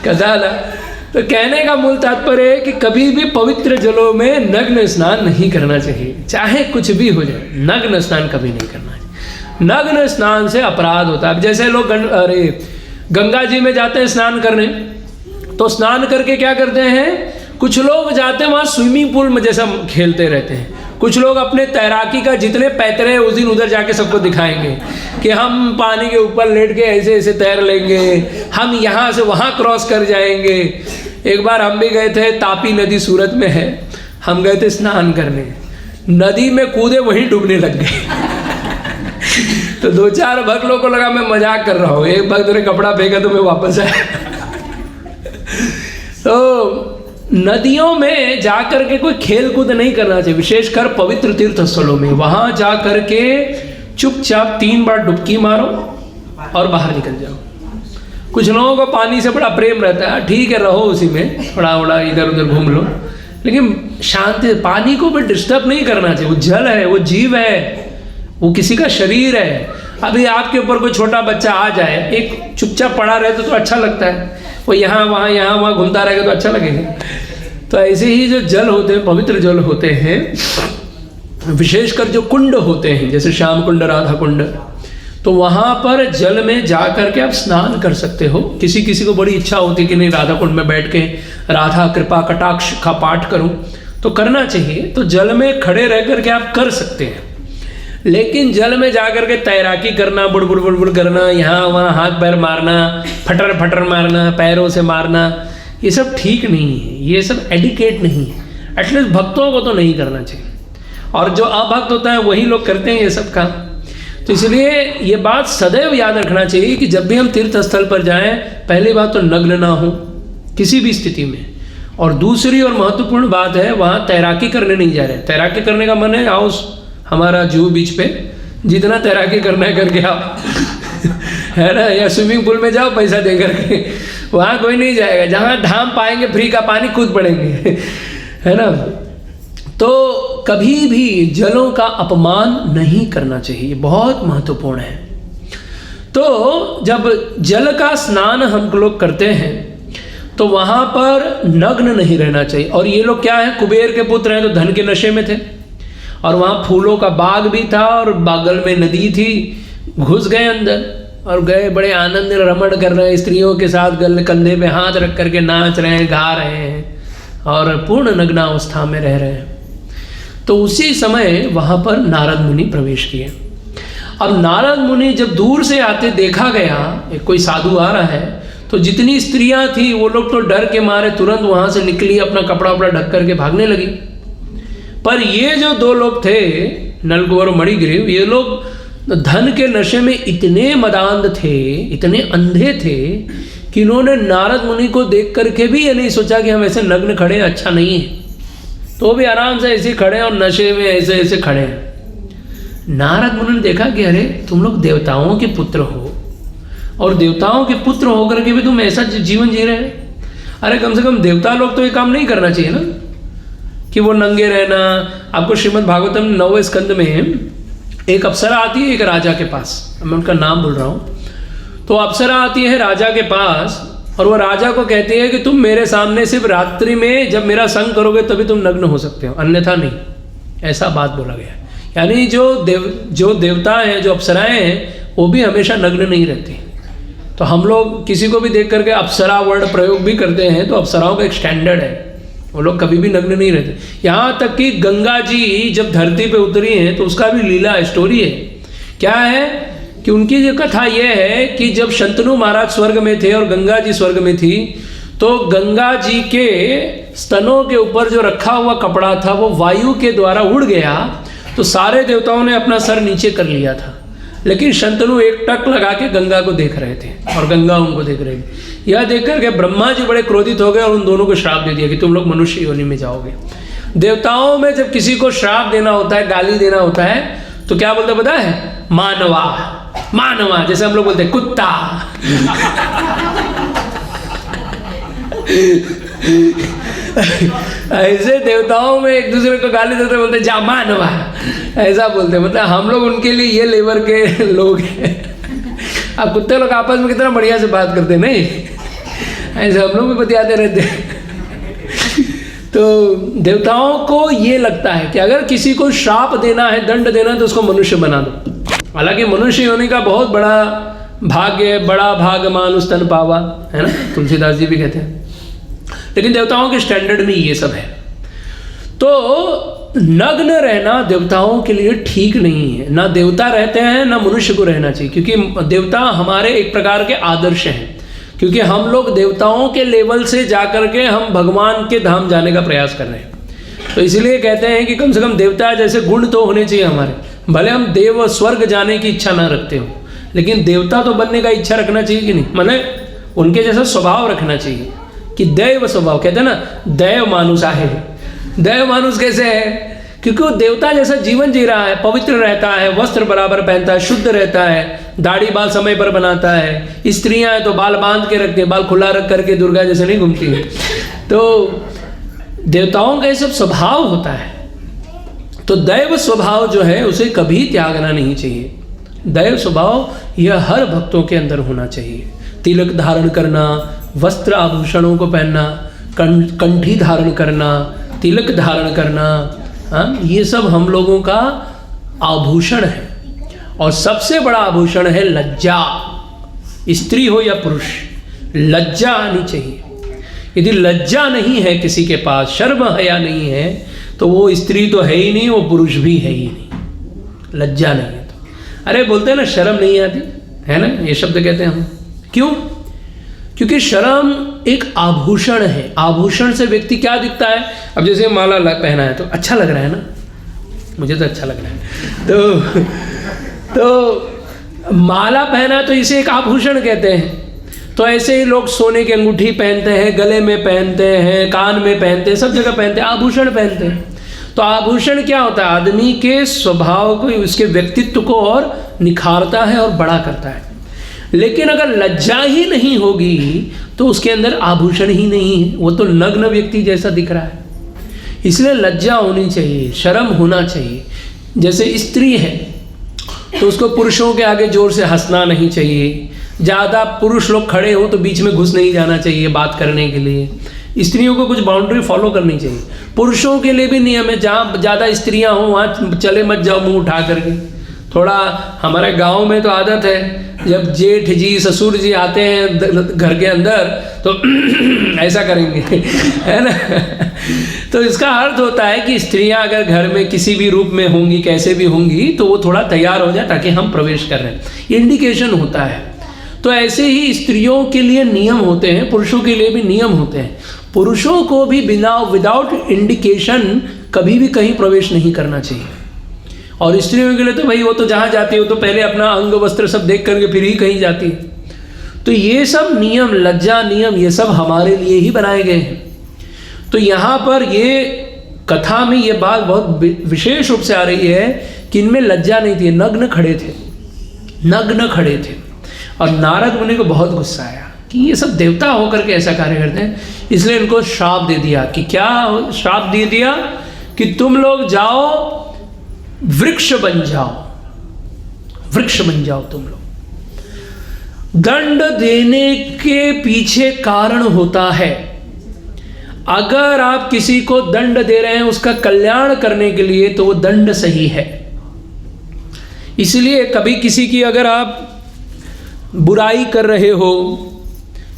कथा था। तो कहने का मूल तात्पर्य है कि कभी भी पवित्र जलों में नग्न स्नान नहीं करना चाहिए, चाहे कुछ भी हो जाए, नग्न स्नान कभी नहीं करना चाहिए। नग्न स्नान से अपराध होता है। अब जैसे लोग गंगा जी में जाते हैं स्नान करने, तो स्नान करके क्या करते हैं, कुछ लोग जाते हैं वहाँ स्विमिंग पूल में जैसा खेलते रहते हैं। कुछ लोग अपने तैराकी का जितने पैतरे हैं उस दिन उधर जाके सबको दिखाएंगे कि हम पानी के ऊपर लेट के ऐसे ऐसे तैर लेंगे, हम यहाँ से वहाँ क्रॉस कर जाएंगे। एक बार हम भी गए थे, तापी नदी सूरत में है, हम गए थे स्नान करने, नदी में कूदे वहीं डूबने लग गए। तो दो चार भक्त लोगों को लगा मैं मजाक कर रहा हूँ, एक भक्त ने कपड़ा फेंका तो मैं वापस आया। तो नदियों में जाकर के कोई खेल कूद नहीं करना चाहिए, विशेषकर पवित्र तीर्थ स्थलों में। वहाँ जा कर के चुपचाप 3 बार डुबकी मारो और बाहर निकल जाओ। कुछ लोगों को पानी से बड़ा प्रेम रहता है, ठीक है रहो उसी में, थोड़ा थोड़ा इधर उधर घूम लो, लेकिन शांति, पानी को भी डिस्टर्ब नहीं करना चाहिए। वो जल है, वो जीव है, वो किसी का शरीर है। अभी आपके ऊपर कोई छोटा बच्चा आ जाए, एक चुपचाप पड़ा रहे तो अच्छा लगता है, वो यहाँ वहाँ घूमता रहेगा तो अच्छा लगेगा। तो ऐसे ही जो जल होते हैं, पवित्र जल होते हैं, विशेषकर जो कुंड होते हैं, जैसे श्याम कुंड, राधा कुंड, तो वहाँ पर जल में जा कर के आप स्नान कर सकते हो। किसी किसी को बड़ी इच्छा होती है कि नहीं राधा कुंड में बैठ के राधा कृपा कटाक्ष का पाठ करूं, तो करना चाहिए। तो जल में खड़े रह कर के आप कर सकते हैं, लेकिन जल में जा कर के तैराकी करना, बुड़बुड़ बुड़बुड़ करना, यहाँ वहाँ हाथ पैर मारना, फटर फटर मारना, पैरों से मारना, ये सब ठीक नहीं है, ये सब एडिकेट नहीं है। एटलीस्ट भक्तों को तो नहीं करना चाहिए, और जो अभक्त होता है वही लोग करते हैं ये सब काम। तो इसलिए ये बात सदैव याद रखना चाहिए कि जब भी हम तीर्थ स्थल पर जाएं, पहली बात तो नग्न ना हो किसी भी स्थिति में, और दूसरी और महत्वपूर्ण बात है वहाँ तैराकी करने नहीं जा रहे। तैराकी करने का मन है, आओ हमारा जुहू बीच पे जितना तैराकी करना है करके आओ है ना, या स्विमिंग पूल में जाओ पैसा दे करके, वहाँ कोई नहीं जाएगा। जहाँ धाम पाएंगे फ्री का पानी कूद पड़ेंगे है ना। तो कभी भी जलों का अपमान नहीं करना चाहिए, बहुत महत्वपूर्ण है। तो जब जल का स्नान हम लोग करते हैं तो वहाँ पर नग्न नहीं रहना चाहिए। और ये लोग क्या है, कुबेर के पुत्र हैं, तो धन के नशे में थे, और वहाँ फूलों का बाग भी था और बगल में नदी थी। घुस गए अंदर और गए, बड़े आनंद रमण कर रहे हैं, स्त्रियों के साथ गल कंधे पे हाथ रख करके नाच रहे हैं, गा रहे हैं, और पूर्ण नग्नावस्था में रह रहे हैं। तो उसी समय वहाँ पर नारद मुनि प्रवेश किए। अब नारद मुनि जब दूर से आते देखा गया, एक कोई साधु आ रहा है, तो जितनी स्त्रियां थी वो लोग तो डर के मारे तुरंत वहाँ से निकली, अपना कपड़ा वपड़ा ढक करके भागने लगी। पर ये जो दो लोग थे, नलकुबर और मणिग्रीव, ये लोग धन के नशे में इतने मदांध थे, इतने अंधे थे कि इन्होंने नारद मुनि को देख करके भी ये नहीं सोचा कि हम ऐसे नग्न खड़े अच्छा नहीं है, तो भी आराम से ऐसे खड़े और नशे में ऐसे ऐसे खड़े हैं। नारद मुनि ने देखा कि अरे तुम लोग देवताओं के पुत्र हो, और देवताओं के पुत्र होकर के भी तुम ऐसा जीवन जी रहे हैं। अरे कम से कम देवता लोग तो ये काम नहीं करना चाहिए ना, कि वो नंगे रहना। आपको श्रीमद् भागवतम 9वें स्कंद में एक अप्सरा आती है एक राजा के पास, मैं उनका नाम भूल रहा हूँ। तो अप्सरा आती है राजा के पास, और वो राजा को कहती है कि तुम मेरे सामने सिर्फ रात्रि में जब मेरा संग करोगे तभी तुम नग्न हो सकते हो, अन्यथा नहीं। ऐसा बात बोला गया है। यानी जो देवता हैं, जो अप्सराएं हैं, वो भी हमेशा नग्न नहीं रहती। तो हम लोग किसी को भी देख करके अप्सरा वर्ड प्रयोग भी करते हैं, तो अप्सराओं का एक स्टैंडर्ड है, वो लोग कभी भी नग्न नहीं रहते। यहाँ तक कि गंगा जी जब धरती पे उतरी हैं तो उसका भी लीला स्टोरी है। क्या है कि उनकी जो कथा ये है कि जब शंतनु महाराज स्वर्ग में थे और गंगा जी स्वर्ग में थी, तो गंगा जी के स्तनों के ऊपर जो रखा हुआ कपड़ा था वो वायु के द्वारा उड़ गया, तो सारे देवताओं ने अपना सर नीचे कर लिया था, लेकिन शंतनु एक टक लगा के गंगा को देख रहे थे और गंगा उनको देख रही थी। यह देख करके ब्रह्मा जी बड़े क्रोधित हो गए और उन दोनों को श्राप दे दिया कि तुम लोग मनुष्य योनि में जाओगे। देवताओं में जब किसी को श्राप देना होता है, गाली देना होता है, तो क्या बोलते पता है, मानवा मानवा, जैसे हम लोग बोलते हैं कुत्ता ऐसे देवताओं में एक दूसरे को गाली देते बोलते जा मानवा, ऐसा बोलते, मतलब हम लोग उनके लिए ये लेवर के लोग हैं। अब कुत्ते लोग आपस में कितना बढ़िया से बात करते नहीं, ऐसे हम लोग भी बतियाते रहते हैं। तो देवताओं को ये लगता है कि अगर किसी को श्राप देना है, दंड देना है, तो उसको मनुष्य बना दो। हालांकि मनुष्य होने का बहुत बड़ा भाग्य, बड़ा भाग मानुष तन पावा, है ना, तुलसीदास जी भी कहते हैं। लेकिन देवताओं के स्टैंडर्ड में ये सब है। तो नग्न रहना देवताओं के लिए ठीक नहीं है, ना देवता रहते हैं ना मनुष्य को रहना चाहिए, क्योंकि देवता हमारे एक प्रकार के आदर्श हैं। क्योंकि हम लोग देवताओं के लेवल से जाकर के हम भगवान के धाम जाने का प्रयास कर रहे हैं, तो इसलिए कहते हैं कि कम से कम देवता जैसे गुण तो होने चाहिए हमारे। भले हम देव स्वर्ग जाने की इच्छा ना रखते हो, लेकिन देवता तो बनने का इच्छा रखना चाहिए कि नहीं, माने उनके जैसा स्वभाव रखना चाहिए कि दैव स्वभाव, कहते हैं ना दैव मानुष आहे। दैव मानुष कैसे है, क्योंकि वो देवता जैसा जीवन जी रहा है, पवित्र रहता है, वस्त्र बराबर पहनता है, शुद्ध रहता है, दाढ़ी बाल समय पर बनाता है। स्त्रियां हैं तो बाल बांध के रखते हैं, बाल खुला रख करके दुर्गा जैसे नहीं घूमती हैं। तो देवताओं का ये सब स्वभाव होता है। तो दैव स्वभाव जो है उसे कभी त्यागना नहीं चाहिए। दैव स्वभाव यह हर भक्तों के अंदर होना चाहिए। तिलक धारण करना, वस्त्र आभूषणों को पहनना, कंठी धारण करना, तिलक धारण करना, हाँ, ये सब हम लोगों का आभूषण है। और सबसे बड़ा आभूषण है लज्जा। स्त्री हो या पुरुष, लज्जा आनी चाहिए। यदि लज्जा नहीं है किसी के पास, शर्म हया नहीं है, तो वो स्त्री तो है ही नहीं, वो पुरुष भी है ही नहीं। लज्जा नहीं है तो अरे बोलते हैं ना शर्म नहीं आती है ना, ये शब्द कहते हैं हम। क्यों? क्योंकि शर्म एक आभूषण है। आभूषण से व्यक्ति क्या दिखता है? अब जैसे माला पहना है तो अच्छा लग रहा है ना, मुझे तो अच्छा लग रहा है। तो माला पहना तो इसे एक आभूषण कहते हैं। तो ऐसे ही लोग सोने की अंगूठी पहनते हैं, गले में पहनते हैं, कान में पहनते हैं, सब जगह पहनते हैं, आभूषण पहनते हैं। तो आभूषण क्या होता है? आदमी के स्वभाव को, उसके व्यक्तित्व को और निखारता है और बड़ा करता है। लेकिन अगर लज्जा ही नहीं होगी तो उसके अंदर आभूषण ही नहीं है, वो तो नग्न व्यक्ति जैसा दिख रहा है। इसलिए लज्जा होनी चाहिए, शर्म होना चाहिए। जैसे स्त्री है तो उसको पुरुषों के आगे जोर से हंसना नहीं चाहिए। ज़्यादा पुरुष लोग खड़े हो तो बीच में घुस नहीं जाना चाहिए बात करने के लिए। स्त्रियों को कुछ बाउंड्री फॉलो करनी चाहिए। पुरुषों के लिए भी नियम है, जहाँ ज़्यादा स्त्रियाँ हों वहाँ चले मत जाओ मुंह उठा करके। थोड़ा हमारे गांव में तो आदत है, जब जेठ जी ससुर जी आते हैं घर के अंदर तो ऐसा करेंगे, है ना। तो इसका अर्थ होता है कि स्त्रियां अगर घर में किसी भी रूप में होंगी, कैसे भी होंगी, तो वो थोड़ा तैयार हो जाए ताकि हम प्रवेश कर रहे हैं, ये इंडिकेशन होता है। तो ऐसे ही स्त्रियों के लिए नियम होते हैं, पुरुषों के लिए भी नियम होते हैं। पुरुषों को भी विदाउट इंडिकेशन कभी भी कहीं प्रवेश नहीं करना चाहिए। और स्त्रियों के लिए तो भाई वो तो जहाँ जाती है वो तो पहले अपना अंग वस्त्र सब देख करके फिर ही कहीं जाती है। तो ये सब नियम, लज्जा नियम, ये सब हमारे लिए ही बनाए गए हैं। तो यहाँ पर ये कथा में ये बात बहुत विशेष रूप से आ रही है कि इनमें लज्जा नहीं थी, नग्न खड़े थे, नग्न खड़े थे। और नारद मुनि को बहुत गुस्सा आया कि ये सब देवता होकर के ऐसा कार्य करते हैं। इसलिए इनको श्राप दे दिया। कि क्या श्राप दे दिया? कि तुम लोग जाओ वृक्ष बन जाओ, वृक्ष बन जाओ तुम लोग। दंड देने के पीछे कारण होता है। अगर आप किसी को दंड दे रहे हैं उसका कल्याण करने के लिए तो वो दंड सही है। इसलिए कभी किसी की अगर आप बुराई कर रहे हो,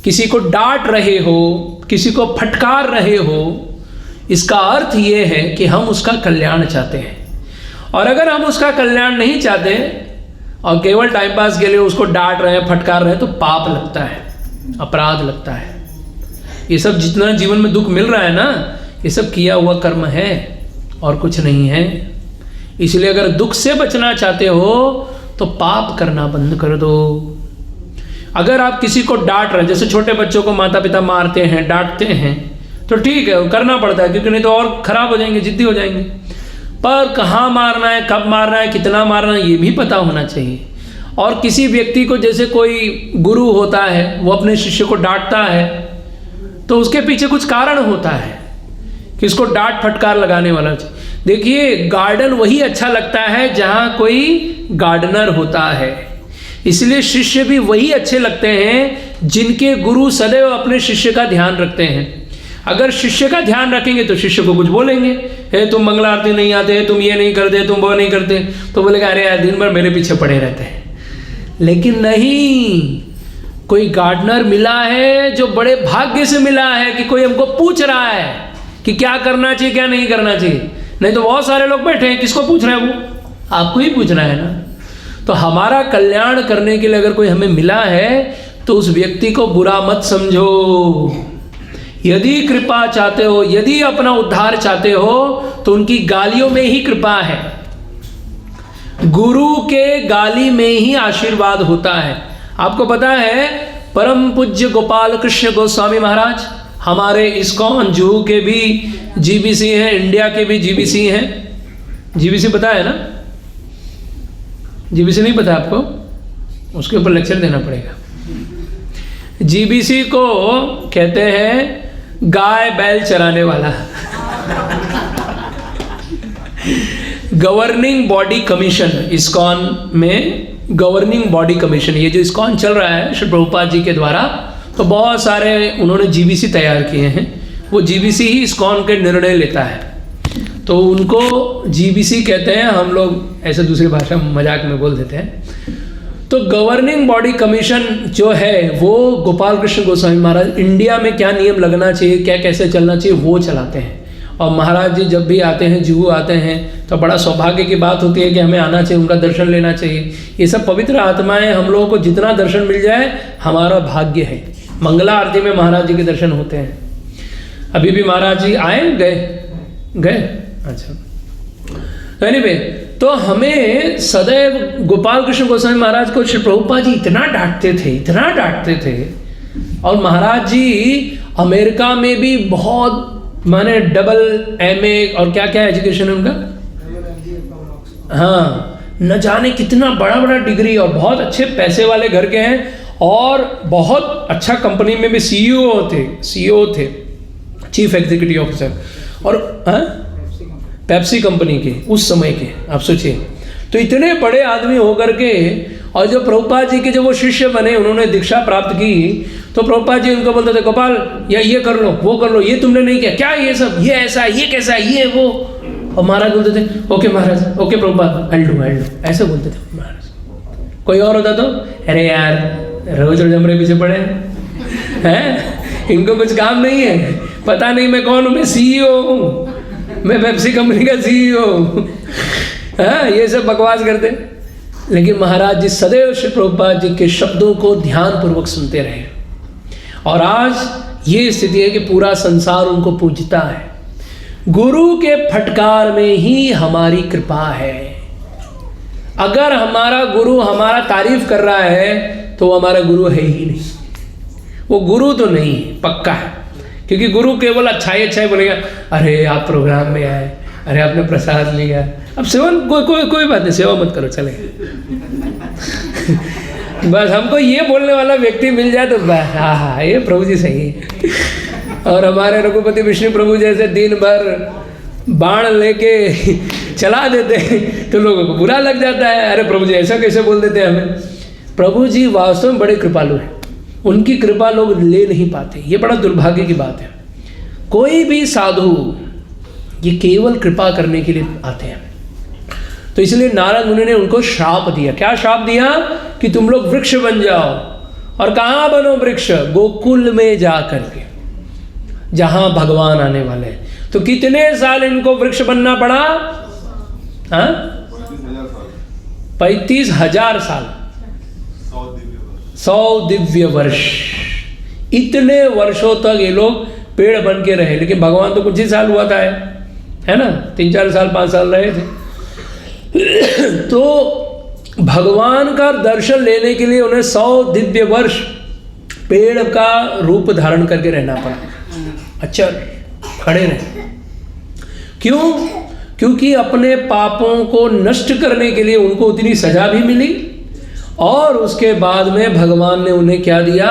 किसी को डांट रहे हो, किसी को फटकार रहे हो, इसका अर्थ ये है कि हम उसका कल्याण चाहते हैं। और अगर हम उसका कल्याण नहीं चाहते और केवल टाइम पास के लिए उसको डांट रहे हैं, फटकार रहे हैं, तो पाप लगता है, अपराध लगता है। ये सब जितना जीवन में दुख मिल रहा है ना, ये सब किया हुआ कर्म है और कुछ नहीं है। इसलिए अगर दुख से बचना चाहते हो तो पाप करना बंद कर दो। अगर आप किसी को डांट रहे हैं, जैसे छोटे बच्चों को माता पिता मारते हैं, डांटते हैं, तो ठीक है, करना पड़ता है, क्योंकि नहीं तो और खराब हो जाएंगे, जिद्दी हो जाएंगे। पर कहाँ मारना है, कब मारना है, कितना मारना है, ये भी पता होना चाहिए। और किसी व्यक्ति को, जैसे कोई गुरु होता है, वो अपने शिष्य को डांटता है तो उसके पीछे कुछ कारण होता है कि इसको डांट फटकार लगाने वाला। देखिए, गार्डन वही अच्छा लगता है जहाँ कोई गार्डनर होता है। इसलिए शिष्य भी वही अच्छे लगते हैं जिनके गुरु सदैव अपने शिष्य का ध्यान रखते हैं। अगर शिष्य का ध्यान रखेंगे तो शिष्य को कुछ बोलेंगे, हे तुम मंगला आरती नहीं आते, तुम ये नहीं करते, तुम वो नहीं करते, तो बोलेगा अरे यार दिन भर मेरे पीछे पड़े रहते हैं। लेकिन नहीं, कोई गार्डनर मिला है जो बड़े भाग्य से मिला है कि कोई हमको पूछ रहा है कि क्या करना चाहिए, क्या नहीं करना चाहिए। नहीं तो बहुत सारे लोग बैठे हैं, किसको पूछ रहे हैं? वो आपको ही पूछ रहा है ना। तो हमारा कल्याण करने के लिए अगर कोई हमें मिला है तो उस व्यक्ति को बुरा मत समझो। यदि कृपा चाहते हो, यदि अपना उद्धार चाहते हो, तो उनकी गालियों में ही कृपा है। गुरु के गाली में ही आशीर्वाद होता है। आपको पता है, परम पूज्य गोपाल कृष्ण गोस्वामी महाराज हमारे इस्कॉन जुहू के भी जीबीसी हैं, इंडिया के भी जीबीसी हैं। जीबीसी पता है ना? जीबीसी नहीं पता आपको? उसके ऊपर लेक्चर देना पड़ेगा। जीबीसी को कहते हैं गाय बैल चराने वाला। गवर्निंग बॉडी कमीशन, इस्कॉन में गवर्निंग बॉडी कमीशन, ये जो इस्कॉन चल रहा है श्री प्रभुपाद जी के द्वारा, तो बहुत सारे उन्होंने जीबीसी तैयार किए हैं। वो जीबीसी ही इस्कॉन के निर्णय लेता है, तो उनको जीबीसी कहते हैं। हम लोग ऐसे दूसरी भाषा मजाक में बोल देते हैं। तो गवर्निंग बॉडी कमीशन जो है वो गोपाल कृष्ण गोस्वामी महाराज इंडिया में क्या नियम लगना चाहिए, क्या कैसे चलना चाहिए, वो चलाते हैं। और महाराज जी जब भी आते हैं, जुहू आते हैं, तो बड़ा सौभाग्य की बात होती है कि हमें आना चाहिए, उनका दर्शन लेना चाहिए। ये सब पवित्र आत्माएं, हम लोगों को जितना दर्शन मिल जाए हमारा भाग्य है। मंगला आरती में महाराज जी के दर्शन होते हैं। अभी भी महाराज जी आए, गए अच्छा। एनीवे, तो हमें सदैव गोपाल कृष्ण गोस्वामी महाराज को श्री प्रभुपाद जी इतना डांटते थे। और महाराज जी अमेरिका में भी बहुत माने डबल एमए और क्या क्या एजुकेशन है उनका, हाँ, न जाने कितना बड़ा बड़ा डिग्री, और बहुत अच्छे पैसे वाले घर के हैं, और बहुत अच्छा कंपनी में भी सीईओ थे, चीफ एग्जीक्यूटिव ऑफिसर, और पेप्सी कंपनी के उस समय के, आप सोचिए। तो इतने बड़े आदमी होकर के, और जो प्रभुपाद जी के जब वो शिष्य बने, उन्होंने दीक्षा प्राप्त की, तो प्रभुपाद जी उनको बोलते थे, गोपाल या ये कर लो, वो कर लो, ये तुमने नहीं किया, क्या ये सब, ये ऐसा, ये कैसा, ये वो। और महाराज बोलते थे, okay Maharaj, okay Prabhupada, I do, ऐसे बोलते थे महाराज। कोई और होता तो, अरे यार रोज हमारे पीछे पड़े हैं, इनको कुछ काम नहीं है, पता नहीं मैं कौन हूँ, मैं सीईओ हूँ, मैं पेप्सी कंपनी का सीईओ हूँ, हाँ, ये सब बकवास करते। लेकिन महाराज जी सदैव श्री प्रभुपाद जी के शब्दों को ध्यानपूर्वक सुनते रहे, और आज ये स्थिति है कि पूरा संसार उनको पूजता है। गुरु के फटकार में ही हमारी कृपा है। अगर हमारा गुरु हमारा तारीफ कर रहा है तो वो हमारा गुरु है ही नहीं, वो गुरु तो नहीं है, पक्का है। क्योंकि गुरु केवल अच्छाई बोलेगा, अरे आप प्रोग्राम में आए, अरे आपने प्रसाद लिया, अब सेवन कोई बात नहीं, सेवा मत करो, चलेगा। बस हमको ये बोलने वाला व्यक्ति मिल जाए तो बस, हाँ ये प्रभु जी सही है। और हमारे रघुपति विष्णु प्रभु जैसे दिन भर बाण लेके चला देते हैं तो लोगों को बुरा लग जाता है, अरे प्रभु जी ऐसा कैसे बोल देते हैं हमें। प्रभु जी वास्तव में बड़े कृपालु हैं, उनकी कृपा लोग ले नहीं पाते, ये बड़ा दुर्भाग्य की बात है। कोई भी साधु ये केवल कृपा करने के लिए आते हैं। तो इसलिए नारद मुनि ने उनको श्राप दिया। क्या श्राप दिया? कि तुम लोग वृक्ष बन जाओ। और कहाँ बनो वृक्ष? गोकुल में जा करके, जहां भगवान आने वाले हैं। तो कितने साल इनको वृक्ष बनना पड़ा? 35,000 साल, 100 दिव्य वर्ष। इतने वर्षों तक ये लोग पेड़ बन के रहे। लेकिन भगवान तो कुछ ही साल हुआ था, है ना, 3-4 साल 5 साल रहे थे। तो भगवान का दर्शन लेने के लिए उन्हें 100 दिव्य वर्ष पेड़ का रूप धारण करके रहना पड़ा। अच्छा, खड़े रहे। क्यों? क्योंकि अपने पापों को नष्ट करने के लिए उनको उतनी सजा भी मिली, और उसके बाद में भगवान ने उन्हें क्या दिया?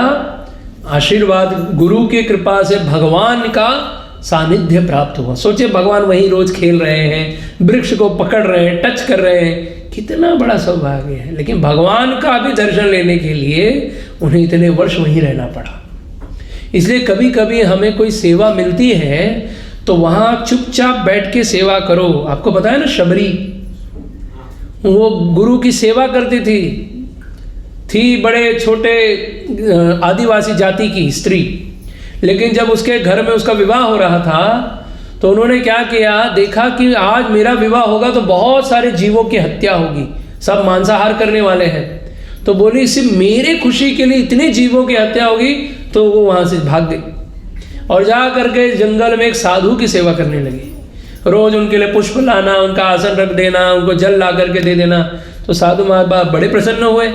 आशीर्वाद। गुरु की कृपा से भगवान का सानिध्य प्राप्त हुआ। सोचिए, भगवान वहीं रोज खेल रहे हैं, वृक्ष को पकड़ रहे हैं, टच कर रहे हैं, कितना बड़ा सौभाग्य है। लेकिन भगवान का भी दर्शन लेने के लिए उन्हें इतने वर्ष वहीं रहना पड़ा। इसलिए कभी कभी हमें कोई सेवा मिलती है तो वहाँ चुपचाप बैठ के सेवा करो। आपको पता है ना, शबरी वो गुरु की सेवा करती थी बड़े छोटे आदिवासी जाति की स्त्री। लेकिन जब उसके घर में उसका विवाह हो रहा था तो उन्होंने क्या किया? देखा कि आज मेरा विवाह होगा तो बहुत सारे जीवों की हत्या होगी, सब मांसाहार करने वाले हैं। तो बोली, सिर्फ मेरे खुशी के लिए इतने जीवों की हत्या होगी। तो वो वहाँ से भाग गई और जा करके जंगल में एक साधु की सेवा करने लगी। रोज उनके लिए पुष्प लाना, उनका आसन रख देना, उनको जल ला करके दे देना। तो साधु महात्मा बड़े प्रसन्न हुए,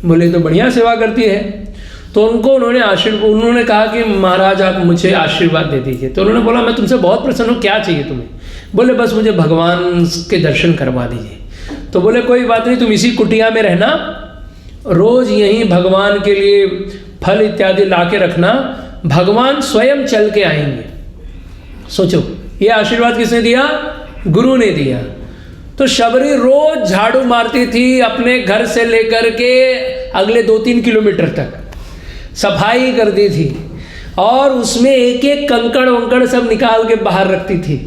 बोले तो बढ़िया सेवा करती है। तो उन्होंने कहा कि महाराज आप मुझे आशीर्वाद दे दीजिए। तो उन्होंने बोला, मैं तुमसे बहुत प्रसन्न हूँ, क्या चाहिए तुम्हें? बोले, बस मुझे भगवान के दर्शन करवा दीजिए। तो बोले, कोई बात नहीं, तुम इसी कुटिया में रहना रोज यहीं भगवान के लिए फल इत्यादि ला के रखना, भगवान स्वयं चल के आएंगे। सोचो, ये आशीर्वाद किसने दिया? गुरु ने दिया। तो शबरी रोज झाड़ू मारती थी, अपने घर से लेकर के अगले 2-3 किलोमीटर तक सफाई करती थी, और उसमें एक एक कंकड़ वंकड़ सब निकाल के बाहर रखती थी,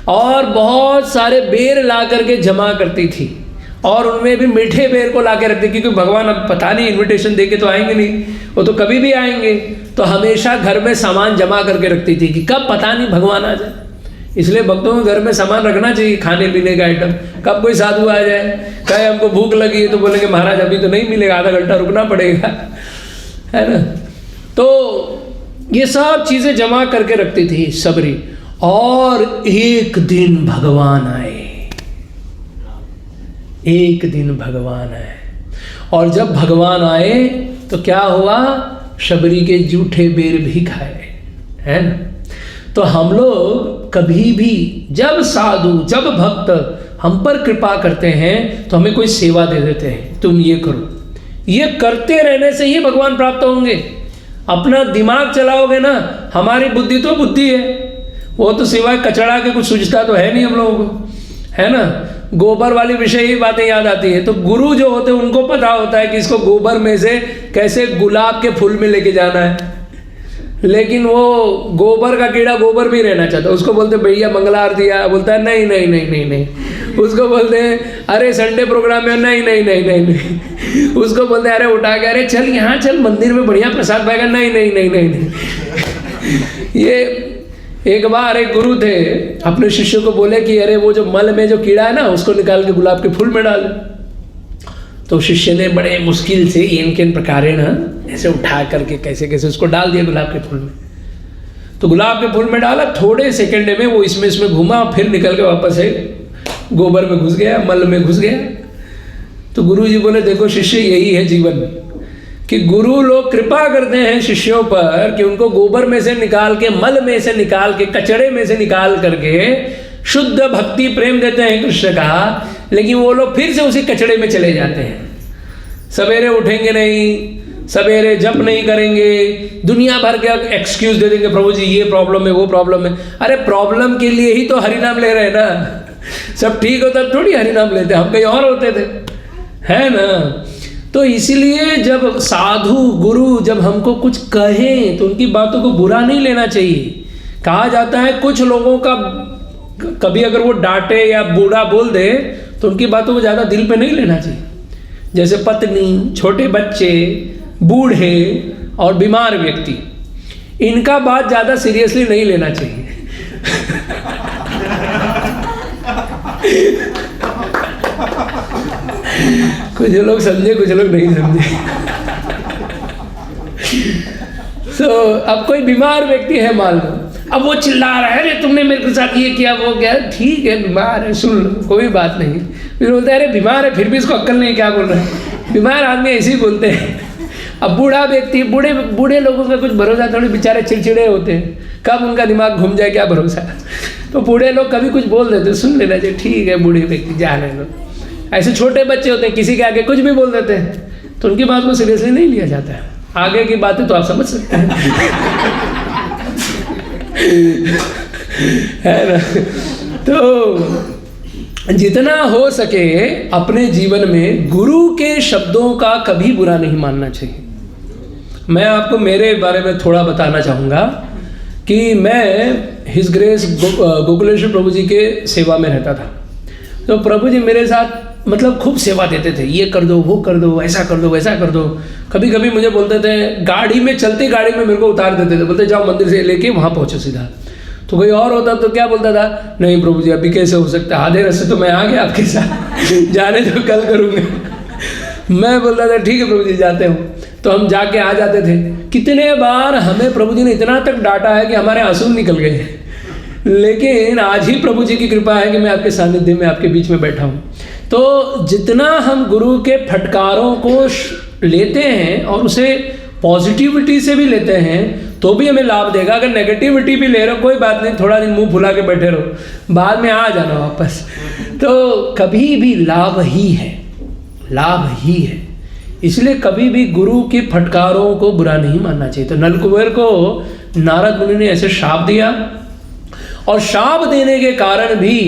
और बहुत सारे बेर ला करके जमा करती थी, और उनमें भी मीठे बेर को ला के रखती, क्योंकि भगवान अब पता नहीं इनविटेशन दे के तो आएंगे नहीं, वो तो कभी भी आएंगे, तो हमेशा घर में सामान जमा करके रखती थी कि कब पता नहीं भगवान आ जाए। इसलिए भक्तों को घर में सामान रखना चाहिए, खाने पीने का आइटम। कब कोई साधु आ जाए, कहे हमको भूख लगी है, तो बोलेंगे महाराज अभी तो नहीं मिलेगा, आधा घंटा रुकना पड़ेगा, है ना। तो ये सब चीज़ें जमा करके रखती थी शबरी। और एक दिन भगवान आए, एक दिन भगवान आए, और जब भगवान आए तो क्या हुआ? शबरी के जूठे बेर भी खाए, है ना। तो हम लोग कभी भी जब साधु, जब भक्त हम पर कृपा करते हैं तो हमें कोई सेवा दे देते हैं, तुम ये करो, ये करते रहने से ही भगवान प्राप्त होंगे। अपना दिमाग चलाओगे ना, हमारी बुद्धि तो बुद्धि है, वो तो सिवाय कचड़ा के कुछ सूझता तो है नहीं हम लोगों को, है ना। गोबर वाली विषय ही बातें याद आती है। तो गुरु जो होते हैं उनको पता होता है कि इसको गोबर में से कैसे गुलाब के फूल में लेके जाना है, लेकिन वो गोबर का कीड़ा गोबर भी रहना चाहता है। उसको बोलते भैया मंगला आरती है, बोलता है नहीं नहीं नहीं नहीं नहीं। उसको बोलते हैं अरे संडे प्रोग्राम है, नहीं नहीं नहीं नहीं नहीं। उसको बोलते हैं अरे उठा के अरे चल यहाँ चल मंदिर में बढ़िया प्रसाद पाएगा, नहीं नहीं नहीं नहीं नहीं। ये एक बार एक गुरु थे, अपने शिष्य को बोले कि अरे वो जो मल में जो कीड़ा है ना, उसको निकाल के गुलाब के फूल में डाल। तो शिष्य ने बड़े मुश्किल से इनके प्रकार ना ऐसे उठा करके कैसे कैसे उसको डाल दिया गुलाब के फूल में। तो गुलाब के फूल में डाला, थोड़े सेकंड में वो इसमें घुमा, फिर निकल के वापस से गोबर में घुस गया, मल में घुस गया। तो गुरु जी बोले देखो शिष्य, यही है जीवन, कि गुरु लोग कृपा करते हैं शिष्यों पर कि उनको गोबर में से निकाल के, मल में से निकाल के, कचड़े में से निकाल करके शुद्ध भक्ति प्रेम देते हैं कृष्ण का, लेकिन वो लोग फिर से उसी कचड़े में चले जाते हैं। सवेरे उठेंगे नहीं, सवेरे जप नहीं करेंगे, दुनिया भर के एक्सक्यूज दे देंगे, प्रभु जी ये प्रॉब्लम है वो प्रॉब्लम है। अरे प्रॉब्लम के लिए ही तो हरिनाम ले रहे हैं ना, सब ठीक होता थोड़ी हरिनाम लेते, हम कहीं और होते थे, है ना। तो इसीलिए जब साधु गुरु जब हमको कुछ कहें तो उनकी बातों को बुरा नहीं लेना चाहिए। कहा जाता है कुछ लोगों का कभी अगर वो डांटे या बुरा बोल दे तो उनकी बातों को ज़्यादा दिल पे नहीं लेना चाहिए। जैसे पत्नी, छोटे बच्चे, बूढ़े और बीमार व्यक्ति, इनका बात ज़्यादा सीरियसली नहीं लेना चाहिए। कुछ लोग समझे, कुछ लोग नहीं समझे। अब कोई बीमार व्यक्ति है मान लो, अब वो चिल्ला रहा है अरे तुमने मेरे के साथ ये किया वो किया, ठीक है बीमार है सुन लो कोई बात नहीं। फिर बोलते हैं अरे बीमार है फिर भी इसको अक्ल नहीं, क्या बोल रहा है। बीमार आदमी ऐसे ही बोलते हैं। अब बूढ़ा व्यक्ति, बूढ़े लोगों का कुछ भरोसा थोड़ी, बेचारे चिड़चिड़े होते हैं, कब उनका दिमाग घूम जाए क्या भरोसा। तो बूढ़े लोग कभी कुछ बोल देते, सुन लेना चाहिए, ठीक है बूढ़े व्यक्ति जाने लो। ऐसे छोटे बच्चे होते हैं, किसी के आगे कुछ भी बोल देते हैं तो उनकी बात को सीरियसली नहीं लिया जाता है। आगे की बातें तो आप समझ सकते हैं, है ना। तो जितना हो सके अपने जीवन में गुरु के शब्दों का कभी बुरा नहीं मानना चाहिए। मैं आपको मेरे बारे में थोड़ा बताना चाहूँगा कि मैं हिज ग्रेस गोकुलेश्वर प्रभु जी के सेवा में रहता था। तो प्रभु जी मेरे साथ मतलब खूब सेवा देते थे, ये कर दो वो कर दो, ऐसा कर दो वैसा कर दो। कभी कभी मुझे बोलते थे, गाड़ी में चलती गाड़ी में मेरे को उतार देते थे, बोलते जाओ मंदिर से लेके वहाँ पहुँचो सीधा। तो कोई और होता तो क्या बोलता था, नहीं प्रभु जी अभी कैसे हो सकता है, आधे रास्ते तो मैं आ गया आपके साथ, जाने तो कल करूँगा। मैं बोलता था ठीक है प्रभु जी जाते हूँ। तो हम जाके आ जाते थे। कितने बार हमें प्रभु जी ने इतना तक डांटा है कि हमारे आंसू निकल गए, लेकिन आज ही प्रभु जी की कृपा है कि मैं आपके सानिध्य में आपके बीच में बैठा हूँ। तो जितना हम गुरु के फटकारों को लेते हैं और उसे पॉजिटिविटी से भी लेते हैं तो भी हमें लाभ देगा। अगर नेगेटिविटी भी ले रहे हो कोई बात नहीं, थोड़ा दिन मुंह फुला के बैठे रहो, बाद में आ जाना वापस। तो कभी भी लाभ ही है, लाभ ही है। इसलिए कभी भी गुरु के फटकारों को बुरा नहीं मानना चाहिए। तो नलकुबेर को नारद मुनि ने ऐसे शाप दिया और शाप देने के कारण भी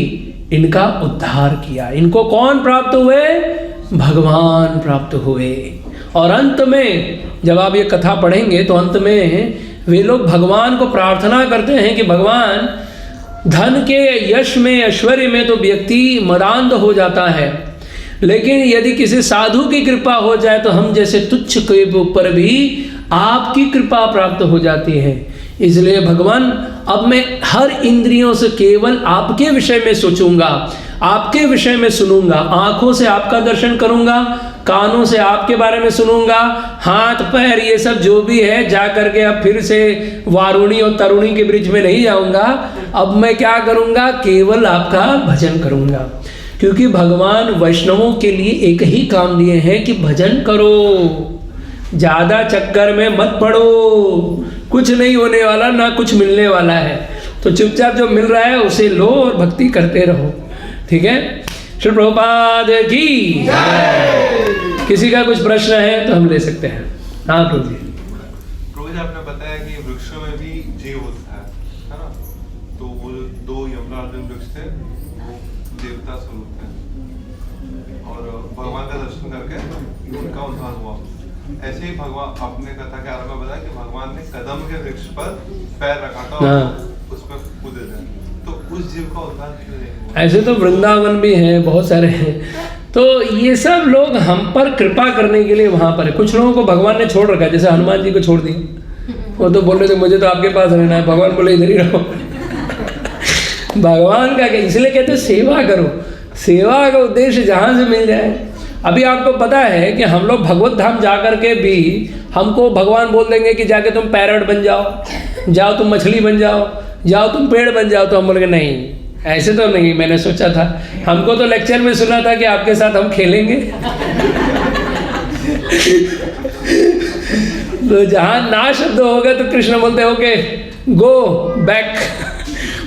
इनका उद्धार किया। इनको कौन प्राप्त हुए? भगवान प्राप्त हुए। और अंत में जब आप ये कथा पढ़ेंगे तो अंत में वे लोग भगवान को प्रार्थना करते हैं कि भगवान, धन के यश में ऐश्वर्य में तो व्यक्ति मदान्ध हो जाता है, लेकिन यदि किसी साधु की कृपा हो जाए तो हम जैसे तुच्छ के ऊपर भी आपकी कृपा प्राप्त हो जाती है। इसलिए भगवान, अब मैं हर इंद्रियों से केवल आपके विषय में सोचूंगा, आपके विषय में सुनूंगा, आंखों से आपका दर्शन करूंगा, कानों से आपके बारे में सुनूंगा, हाथ पैर ये सब जो भी है जा करके अब फिर से वारुणी और तरुणी के ब्रिज में नहीं जाऊंगा। अब मैं क्या करूंगा? केवल आपका भजन करूंगा। क्योंकि भगवान वैष्णवों के लिए एक ही काम दिए हैं कि भजन करो, ज्यादा चक्कर में मत पड़ो, कुछ नहीं होने वाला, ना कुछ मिलने वाला है। तो चुपचाप जो मिल रहा है उसे लो और भक्ति करते रहो। ठीक है? श्री प्रभुपाद की किसी का कुछ प्रश्न है तो हम ले सकते हैं। हाँ प्रभु जी। प्रभु जी, आपने बताया कि वृक्षों में भी जीव होता है ना? तो वो 2 यमराज वृक्ष थे, वो देवता स्वरूप थे और भगवान का दर्शन करके उनका उद्धार हुआ। ऐसे ही भगवान, आपने कथा के आरंभ में बताया कि भगवान ने कदम के वृक्ष पर पैर रखा था और उसमें कूदे थे, तो उस जीव का उद्धार क्यों नहीं हुआ? ऐसे तो वृंदावन भी हैं, बहुत सारे हैं। तो ये सब लोग हम पर कृपा करने के लिए वहां पर है। कुछ लोगों को भगवान ने छोड़ रखा है, जैसे हनुमान जी को छोड़ दिया। वो तो बोल रहे थे मुझे तो आपके पास रहना है, भगवान बोले इधर ही रहो। भगवान का इसलिए कहते हैं सेवा करो, सेवा का उद्देश्य जहाँ से मिल जाए। अभी आपको पता है कि हम लोग भगवत धाम जा कर के भी हमको भगवान बोल देंगे कि जाके तुम पैरट बन जाओ, जाओ तुम मछली बन जाओ, जाओ तुम पेड़ बन जाओ। तो हम बोलेंगे नहीं, ऐसे तो नहीं, मैंने सोचा था, हमको तो लेक्चर में सुना था कि आपके साथ हम खेलेंगे। तो जहाँ ना शब्द होगा तो कृष्ण बोलते हो के गो बैक,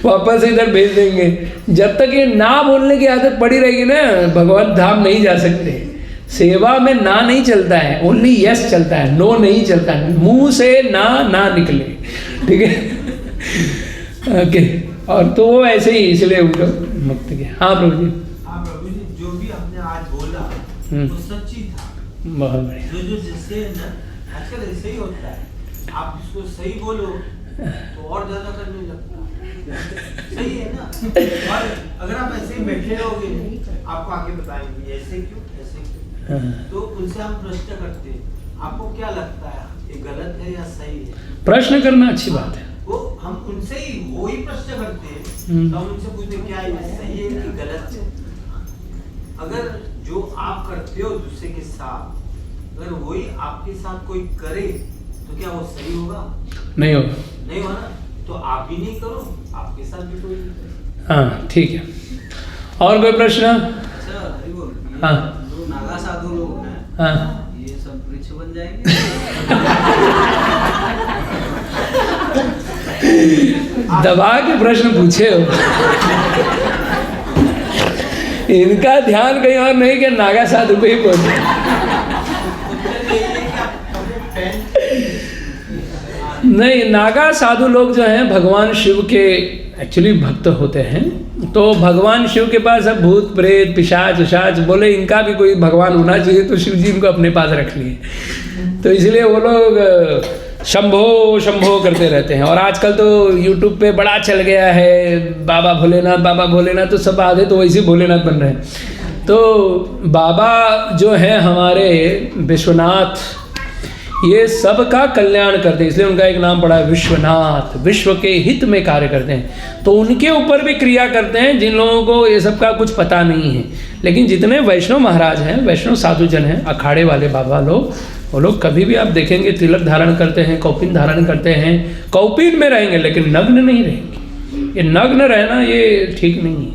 वापस इधर भेज देंगे। जब तक ये ना बोलने की आदत पड़ी रहेगी ना, भगवान धाम नहीं जा सकते। सेवा में ना नहीं चलता है, ओनली यस चलता है, नो नहीं चलता है। मुंह से ना निकले। ठीक है? ओके। और तो वो ऐसे ही, इसलिए उनको मुक्त किया। हाँ प्रभु जी। हाँ प्रभु जी, जो भी आपने आज बोला वो सच्ची था। बहुत बढ़िया। जो जिससे ना आजकल ऐसे ही होता है, आप इसको सही बोलो तो और ज्यादा करने लगता है। सही है ना? और अगर आप ऐसे ही बैठे रहोगे, आपको आगे बताएंगे ऐसे क्यों, ऐसे क्यों, तो उनसे हम प्रश्न करते हैं, आपको क्या लगता है ये गलत है या सही है? प्रश्न करना अच्छी बात है। वो हम उनसे ही वो ही प्रश्न करते हैं, तो हम उनसे पूछते हैं क्या ये सही है कि गलत है। अगर जो आप करते हो दूसरे के साथ, अगर वही आपके साथ कोई करे तो क्या वो सही होगा? नहीं होगा। नहीं होगा ना? तो आप भी नहीं करो, आपके साथ भी कोई नहीं करे। हाँ ठीक है। और कोई प्रश्न? अच्छा हरि बोल। हाँ। जो नागा साधु लोग हैं, हाँ। ये सब वृक्ष बन जाएंगे? दबा के प्रश्न पूछे हो। इनका ध्यान कहीं और नहीं कि नागा साधु पे ही पहुंचे। नहीं, नागा साधु लोग जो हैं भगवान शिव के एक्चुअली भक्त होते हैं। तो भगवान शिव के पास अब भूत प्रेत पिशाच उशाच बोले, इनका भी कोई भगवान होना चाहिए, तो शिव जी इनको अपने पास रख लिए। तो इसलिए वो लोग शंभो शंभो करते रहते हैं। और आजकल तो यूट्यूब पे बड़ा चल गया है बाबा भोलेनाथ, तो सब आधे तो वैसे भोलेनाथ बन रहे हैं। तो बाबा जो है हमारे विश्वनाथ, ये सब का कल्याण करते हैं, इसलिए उनका एक नाम पड़ा है विश्वनाथ। विश्व के हित में कार्य करते हैं, तो उनके ऊपर भी क्रिया करते हैं जिन लोगों को ये सब का कुछ पता नहीं है। लेकिन जितने वैष्णव महाराज हैं, वैष्णव साधुजन हैं, अखाड़े वाले बाबा लोग, वो लोग कभी भी आप देखेंगे तिलक धारण करते हैं, कौपिन धारण करते हैं, कौपिन में रहेंगे लेकिन नग्न नहीं रहेंगे। ये नग्न रहना ये ठीक नहीं है।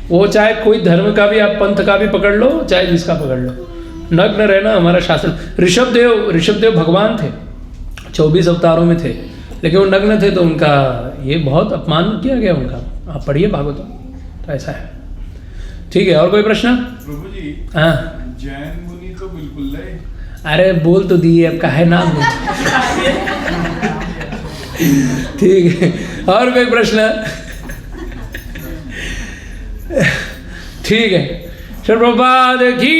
वो चाहे कोई धर्म का भी आप पंथ का भी पकड़ लो, चाहे जिसका पकड़ लो, नग्न रहना हमारा शास्त्र। ऋषभदेव भगवान थे, 24 अवतारों में थे, लेकिन वो नग्न थे, तो उनका ये बहुत अपमान किया गया उनका। आप पढ़िए भागवत। तो ऐसा है। ठीक है, और कोई प्रश्न? प्रभु जी, हाँ। जैन मुनि तो बिल्कुल नहीं। अरे बोल तो दिए, अब काहे नाम नहीं। ठीक है, और कोई प्रश्न? ठीक है, श्री प्रभुपाद की